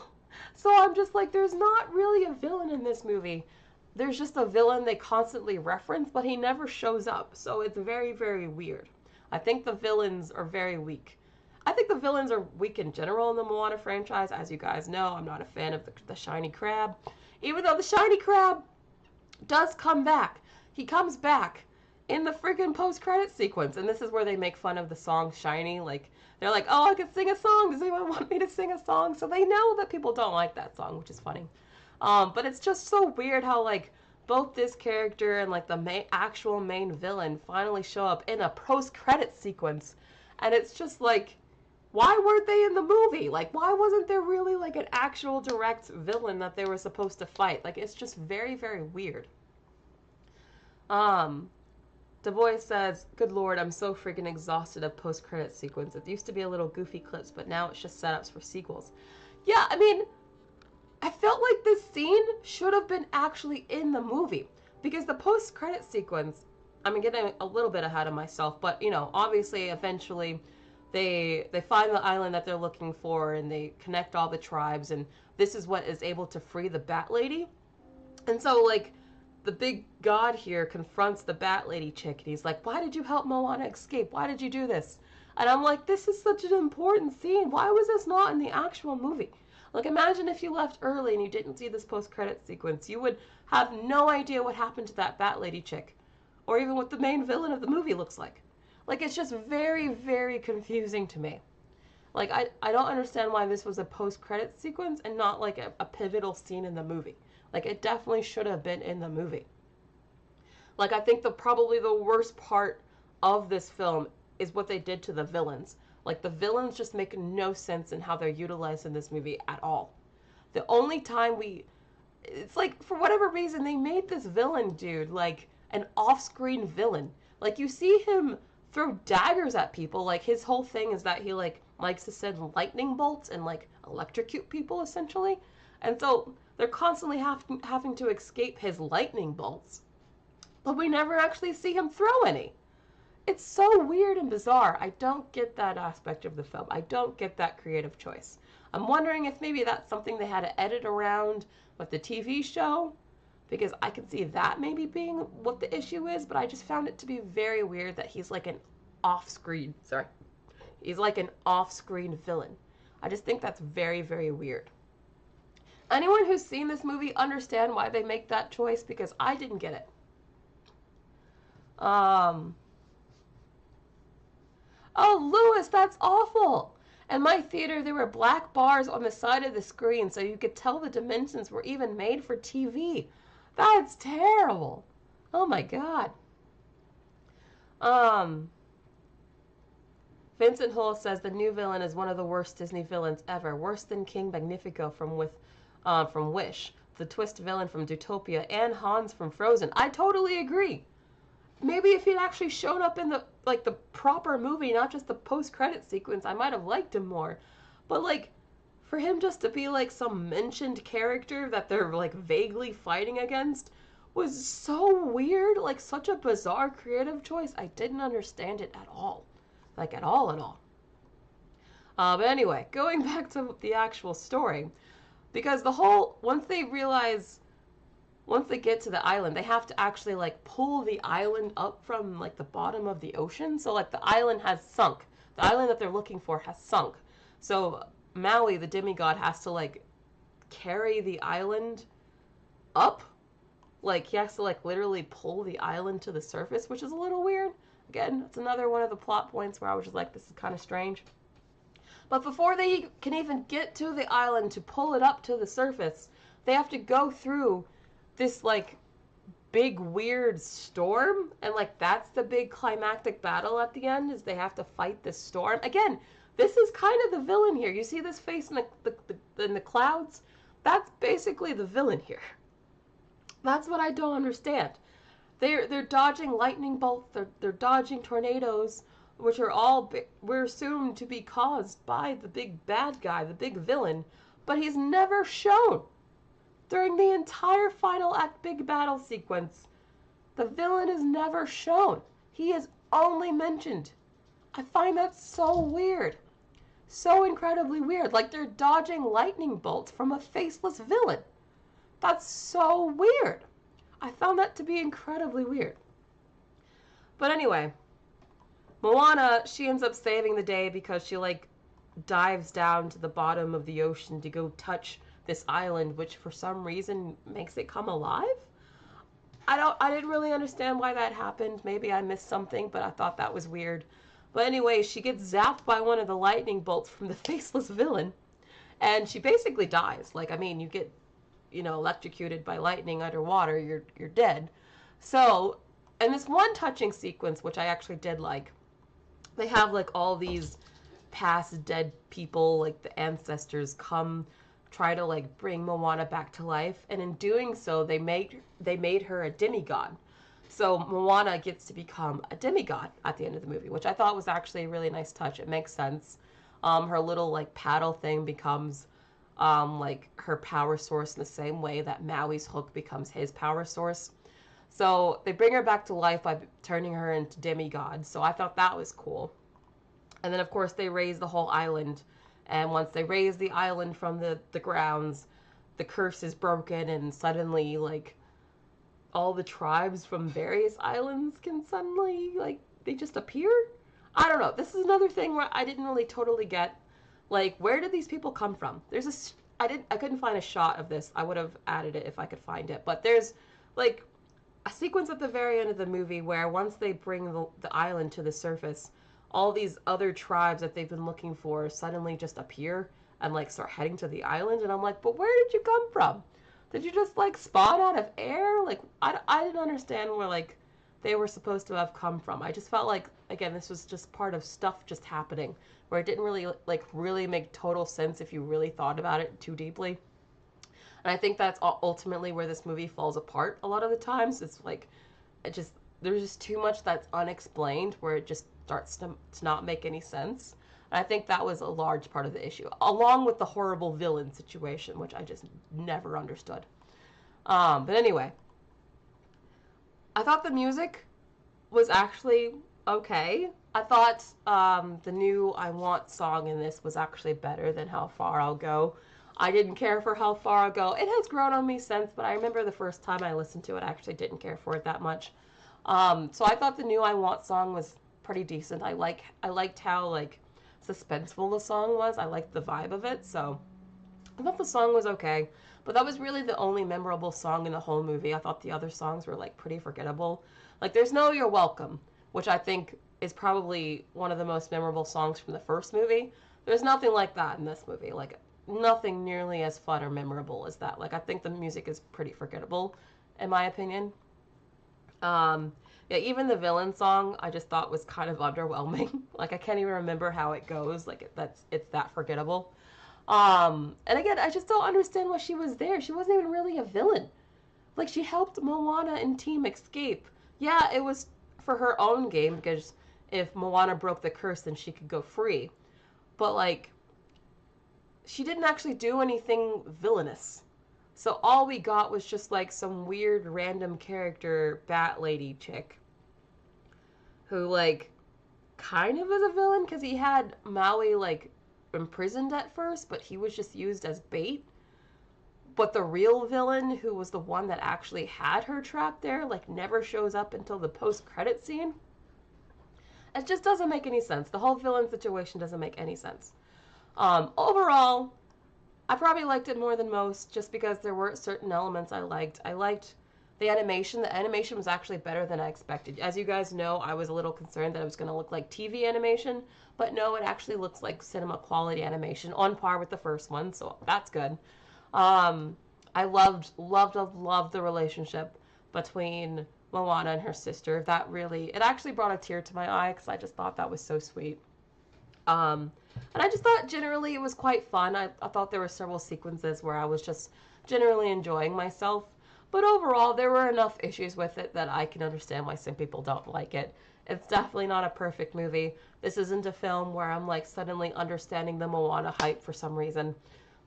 So I'm just like, there's not really a villain in this movie. There's just a villain they constantly reference, but he never shows up. So it's very, very weird. I think the villains are very weak. I think the villains are weak in general in the Moana franchise. As you guys know, I'm not a fan of the shiny crab. Even though the shiny crab does come back. He comes back in the freaking post-credit sequence. And this is where they make fun of the song Shiny. Like, they're like, oh, I could sing a song. Does anyone want me to sing a song? So they know that people don't like that song, which is funny. But it's just so weird how, like, both this character and, like, the actual main villain finally show up in a post-credit sequence. And it's just like, why weren't they in the movie? Like, why wasn't there really, like, an actual direct villain that they were supposed to fight? Like, it's just very, very weird. Du Bois says, good lord, I'm so freaking exhausted of post-credit sequence. It used to be a little goofy clips, but now it's just setups for sequels. Yeah, I mean, I felt like this scene should have been actually in the movie. Because the post-credit sequence, I'm getting a little bit ahead of myself, but, you know, obviously, eventually, they find the island that they're looking for, and they connect all the tribes, and this is what is able to free the Bat Lady. And so, like, the big god here confronts the Bat Lady chick, and he's like, why did you help Moana escape? Why did you do this? And I'm like, this is such an important scene. Why was this not in the actual movie? Like, imagine if you left early and you didn't see this post-credit sequence. You would have no idea what happened to that Bat Lady chick, or even what the main villain of the movie looks like. Like, it's just very, very confusing to me. Like, I don't understand why this was a post-credit sequence and not, like, a pivotal scene in the movie. Like, it definitely should have been in the movie. Like, I think probably the worst part of this film is what they did to the villains. Like, the villains just make no sense in how they're utilized in this movie at all. The only time it's like, for whatever reason, they made this villain dude, like, an off-screen villain. Like, you see him throw daggers at people. Like, his whole thing is that he, like, likes to send lightning bolts and, like, electrocute people, essentially. And so they're constantly having to escape his lightning bolts. But we never actually see him throw any. It's so weird and bizarre. I don't get that aspect of the film. I don't get that creative choice. I'm wondering if maybe that's something they had to edit around with the TV show, because I could see that maybe being what the issue is, but I just found it to be very weird that he's like an off-screen villain. I just think that's very, very weird. Anyone who's seen this movie understand why they make that choice? Because I didn't get it. Oh, Lewis, that's awful. In my theater, there were black bars on the side of the screen so you could tell the dimensions were even made for TV. That's terrible. Oh my god. Vincent Hull says the new villain is one of the worst Disney villains ever. Worse than King Magnifico from Wish, the twist villain from Zootopia, and Hans from Frozen. I totally agree. Maybe if he'd actually shown up in the proper movie, not just the post-credit sequence, I might have liked him more. But, like, for him just to be, like, some mentioned character that they're, like, vaguely fighting against was so weird. Like, such a bizarre creative choice. I didn't understand it at all. Like, at all. But anyway, going back to the actual story. Because once they get to the island, they have to actually, like, pull the island up from, like, the bottom of the ocean. So, like, the island has sunk. The island that they're looking for has sunk. So, Maui, the demigod, has to, like, carry the island up. Like, he has to, like, literally pull the island to the surface, which is a little weird. Again, it's another one of the plot points where I was just like, this is kind of strange. But before they can even get to the island to pull it up to the surface, they have to go through this, like, big weird storm, and, like, that's the big climactic battle at the end, is they have to fight this storm. Again, This is kind of the villain here. You see this face in the clouds? That's basically the villain here. That's what I don't understand. They're dodging lightning bolts. They're dodging tornadoes, which are all we're assumed to be caused by the big bad guy, the big villain. But he's never shown during the entire final act big battle sequence. The villain is never shown. He is only mentioned. I find that so weird. So incredibly weird. Like they're dodging lightning bolts from a faceless villain. That's so weird. I found that to be incredibly weird. But anyway, Moana, she ends up saving the day because she like dives down to the bottom of the ocean to go touch this island, which for some reason makes it come alive. I didn't really understand why that happened. Maybe I missed something, but I thought that was weird. But anyway, she gets zapped by one of the lightning bolts from the faceless villain, and she basically dies. Like, I mean, you get, electrocuted by lightning underwater, you're dead. So, in this one touching sequence, which I actually did like, they have like all these past dead people, like the ancestors, come try to like bring Moana back to life, and in doing so, they made her a demigod. So Moana gets to become a demigod at the end of the movie, which I thought was actually a really nice touch. It makes sense. Her little like paddle thing becomes like her power source in the same way that Maui's hook becomes his power source. So they bring her back to life by turning her into demigod. So I thought that was cool. And then of course they raise the whole island. And once they raise the island from the grounds, the curse is broken, and suddenly like all the tribes from various islands can suddenly, like, they just appear? I don't know. This is another thing where I didn't really totally get, like, where did these people come from? I couldn't find a shot of this. I would have added it if I could find it. But there's, like, a sequence at the very end of the movie where once they bring the island to the surface, all these other tribes that they've been looking for suddenly just appear and, like, start heading to the island. And I'm like, but where did you come from? Did you just, like, spawn out of air? Like, I didn't understand where, like, they were supposed to have come from. I just felt like, again, this was just part of stuff just happening, where it didn't really, like, really make total sense if you really thought about it too deeply. And I think that's ultimately where this movie falls apart a lot of the times. It's, like, there's just too much that's unexplained, where it just starts to not make any sense. And I think that was a large part of the issue, along with the horrible villain situation, which I just never understood. But anyway, I thought the music was actually okay. I thought the new I Want song in this was actually better than How Far I'll Go. I didn't care for How Far I'll Go. It has grown on me since, but I remember the first time I listened to it, I actually didn't care for it that much. So I thought the new I Want song was pretty decent. I liked how, like, suspenseful the song was. I liked the vibe of it, so I thought the song was okay. But that was really the only memorable song in the whole movie. I thought the other songs were, like, pretty forgettable. Like, there's no You're Welcome, which I think is probably one of the most memorable songs from the first movie. There's nothing like that in this movie. Like, nothing nearly as fun or memorable as that. Like, I think the music is pretty forgettable, in my opinion. Yeah, even the villain song I just thought was kind of underwhelming. Like, I can't even remember how it goes. Like, it's that forgettable. And again, I just don't understand why she was there. She wasn't even really a villain. Like, she helped Moana and Team escape. Yeah, it was for her own game, because if Moana broke the curse, then she could go free. But, like, she didn't actually do anything villainous. So all we got was just, like, some weird random character bat lady chick who, like, kind of is a villain, because he had Maui, like, imprisoned at first, but he was just used as bait. But the real villain, who was the one that actually had her trapped there, like, never shows up until the post-credit scene. It just doesn't make any sense. The whole villain situation doesn't make any sense. Overall, I probably liked it more than most, just because there were certain elements I liked. I liked the animation. The animation was actually better than I expected. As you guys know, I was a little concerned that it was going to look like TV animation, but no, it actually looks like cinema quality animation, on par with the first one, so that's good. I loved the relationship between Moana and her sister. It actually brought a tear to my eye, because I just thought that was so sweet. And I just thought generally it was quite fun. I thought there were several sequences where I was just generally enjoying myself. But overall, there were enough issues with it that I can understand why some people don't like it. It's definitely not a perfect movie. This isn't a film where I'm like suddenly understanding the Moana hype for some reason.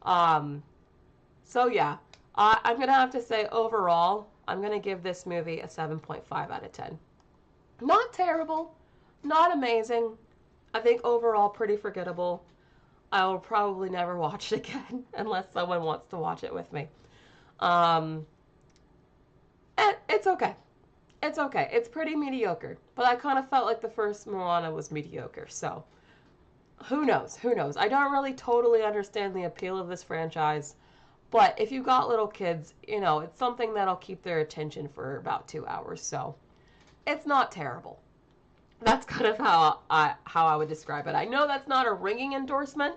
So yeah, I'm going to have to say overall, I'm going to give this movie a 7.5 out of 10. Not terrible, not amazing. I think overall pretty forgettable. I will probably never watch it again unless someone wants to watch it with me. And it's okay. It's okay. It's pretty mediocre. But I kind of felt like the first Moana was mediocre. So, who knows? Who knows? I don't really totally understand the appeal of this franchise. But if you got little kids, you know, it's something that'll keep their attention for about 2 hours. So, it's not terrible. That's kind of how I would describe it. I know that's not a ringing endorsement,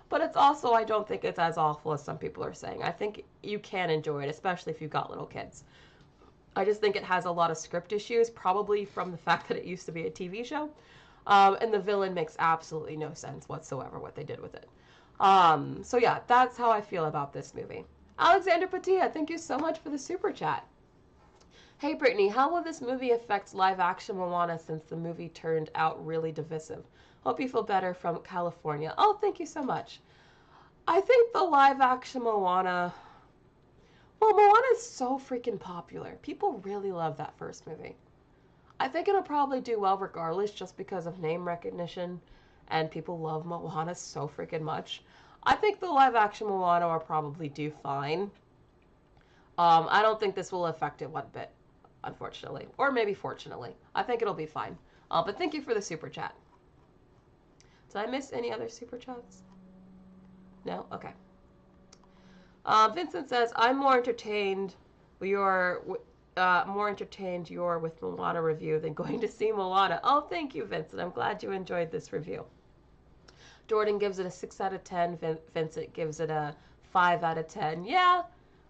but it's also, I don't think it's as awful as some people are saying. I think you can enjoy it, especially if you've got little kids. I just think it has a lot of script issues, probably from the fact that it used to be a TV show. And the villain makes absolutely no sense whatsoever what they did with it. So yeah, that's how I feel about this movie. Alexander Patia, thank you so much for the super chat. Hey Brittany, how will this movie affect live action Moana since the movie turned out really divisive? Hope you feel better from California. Oh, thank you so much. I think the live action Moana... Well, Moana is so freaking popular. People really love that first movie. I think it'll probably do well regardless just because of name recognition and people love Moana so freaking much. I think the live action Moana will probably do fine. I don't think this will affect it one bit, unfortunately. Or maybe fortunately. I think it'll be fine. But thank you for the super chat. Did I miss any other super chats? No? Okay. Vincent says, I'm more entertained you're with Moana review than going to see Moana. Oh, thank you, Vincent. I'm glad you enjoyed this review. Jordan gives it a 6 out of 10. Vincent gives it a 5 out of 10. Yeah,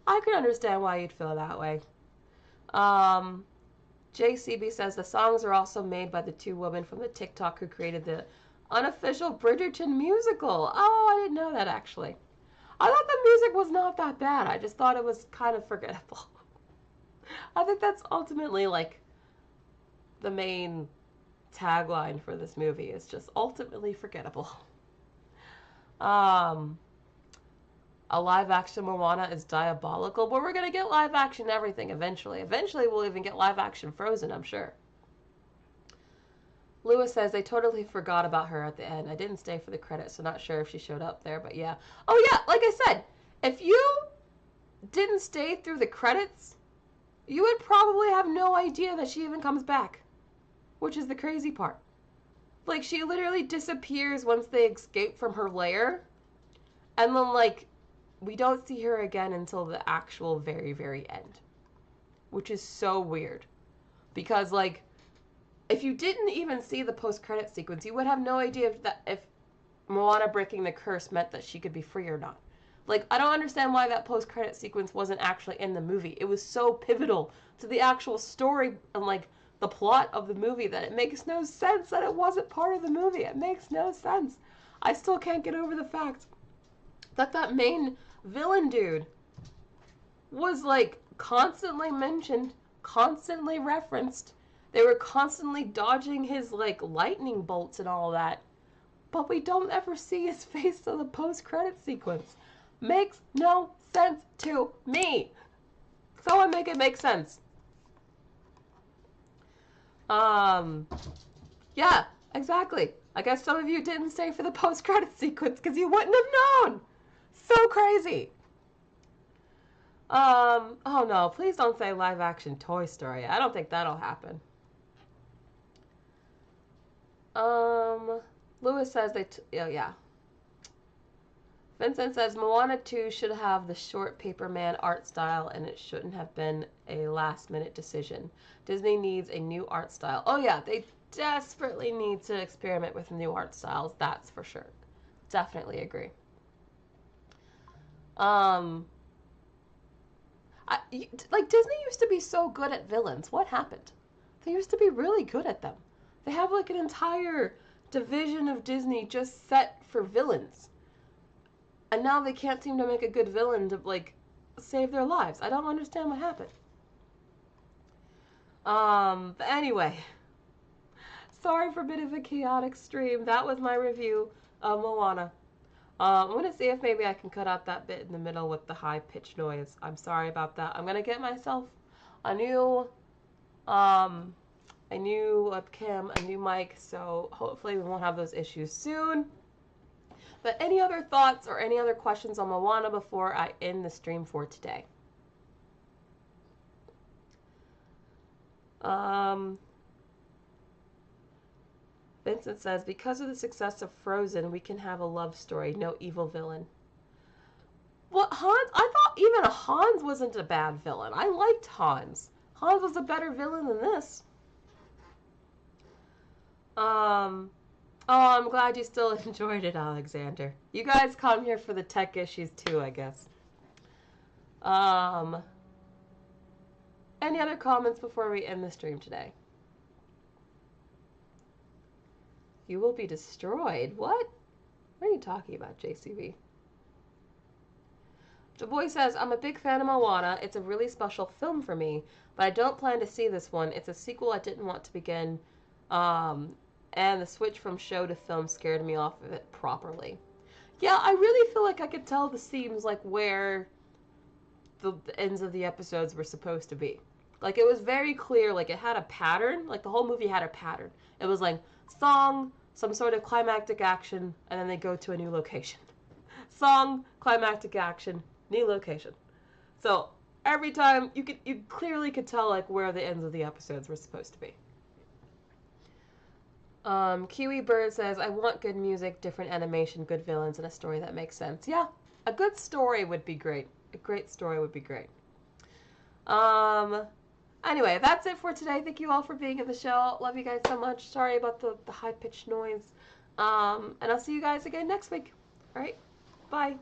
I can understand why you'd feel that way. JCB says the songs are also made by the two women from the TikTok who created the unofficial Bridgerton musical. Oh, I didn't know that actually. I thought the music was not that bad. I just thought it was kind of forgettable. I think that's ultimately like the main tagline for this movie is just ultimately forgettable. A live action Moana is diabolical, but we're gonna get live action everything eventually. Eventually we'll even get live action Frozen, I'm sure. Lewis says they totally forgot about her at the end. I didn't stay for the credits, so not sure if she showed up there, but yeah. Oh yeah, like I said, if you didn't stay through the credits, you would probably have no idea that she even comes back. Which is the crazy part. Like, she literally disappears once they escape from her lair. And then, like, we don't see her again until the actual very, very end. Which is so weird. Because, like, if you didn't even see the post-credit sequence, you would have no idea if Moana breaking the curse meant that she could be free or not. Like, I don't understand why that post-credit sequence wasn't actually in the movie. It was so pivotal to the actual story and, like, the plot of the movie that it makes no sense that it wasn't part of the movie. It makes no sense. I still can't get over the fact that that main villain dude was, like, constantly mentioned, constantly referenced. They were constantly dodging his, like, lightning bolts and all that. But we don't ever see his face in the post-credit sequence. Makes no sense to me. Someone make it make sense. Yeah, exactly. I guess some of you didn't stay for the post-credit sequence because you wouldn't have known. So crazy. Oh no, please don't say live action Toy Story. I don't think that'll happen. Lewis says yeah. Vincent says Moana 2 should have the short paperman art style and it shouldn't have been a last-minute decision. Disney needs a new art style. Oh yeah, they desperately need to experiment with new art styles, that's for sure. Definitely agree. Like, Disney used to be so good at villains. What happened? They used to be really good at them. They have, like, an entire division of Disney just set for villains. And now they can't seem to make a good villain to, like, save their lives. I don't understand what happened. But anyway. Sorry for a bit of a chaotic stream. That was my review of Moana. I'm going to see if maybe I can cut out that bit in the middle with the high-pitched noise. I'm sorry about that. I'm going to get myself a new webcam, a new mic, so hopefully we won't have those issues soon. But any other thoughts or any other questions on Moana before I end the stream for today? Vincent says, because of the success of Frozen, we can have a love story, no evil villain. What, Hans? I thought even Hans wasn't a bad villain. I liked Hans. Hans was a better villain than this. Oh, I'm glad you still enjoyed it, Alexander. You guys come here for the tech issues too, I guess. Any other comments before we end the stream today? You will be destroyed. What? What are you talking about, JCB? The boy says, I'm a big fan of Moana. It's a really special film for me, but I don't plan to see this one. It's a sequel I didn't want to begin, and the switch from show to film scared me off of it properly. Yeah, I really feel like I could tell the seams, like, where the ends of the episodes were supposed to be. Like, it was very clear, like, it had a pattern. Like, the whole movie had a pattern. It was, like, song, some sort of climactic action, and then they go to a new location. Song, climactic action, new location. So, every time, you clearly could tell, like, where the ends of the episodes were supposed to be. Kiwi Bird says, I want good music, different animation, good villains, and a story that makes sense. Yeah, a good story would be great. A great story would be great. Anyway, that's it for today. Thank you all for being in the show. Love you guys so much. Sorry about the high-pitched noise. And I'll see you guys again next week. All right, bye.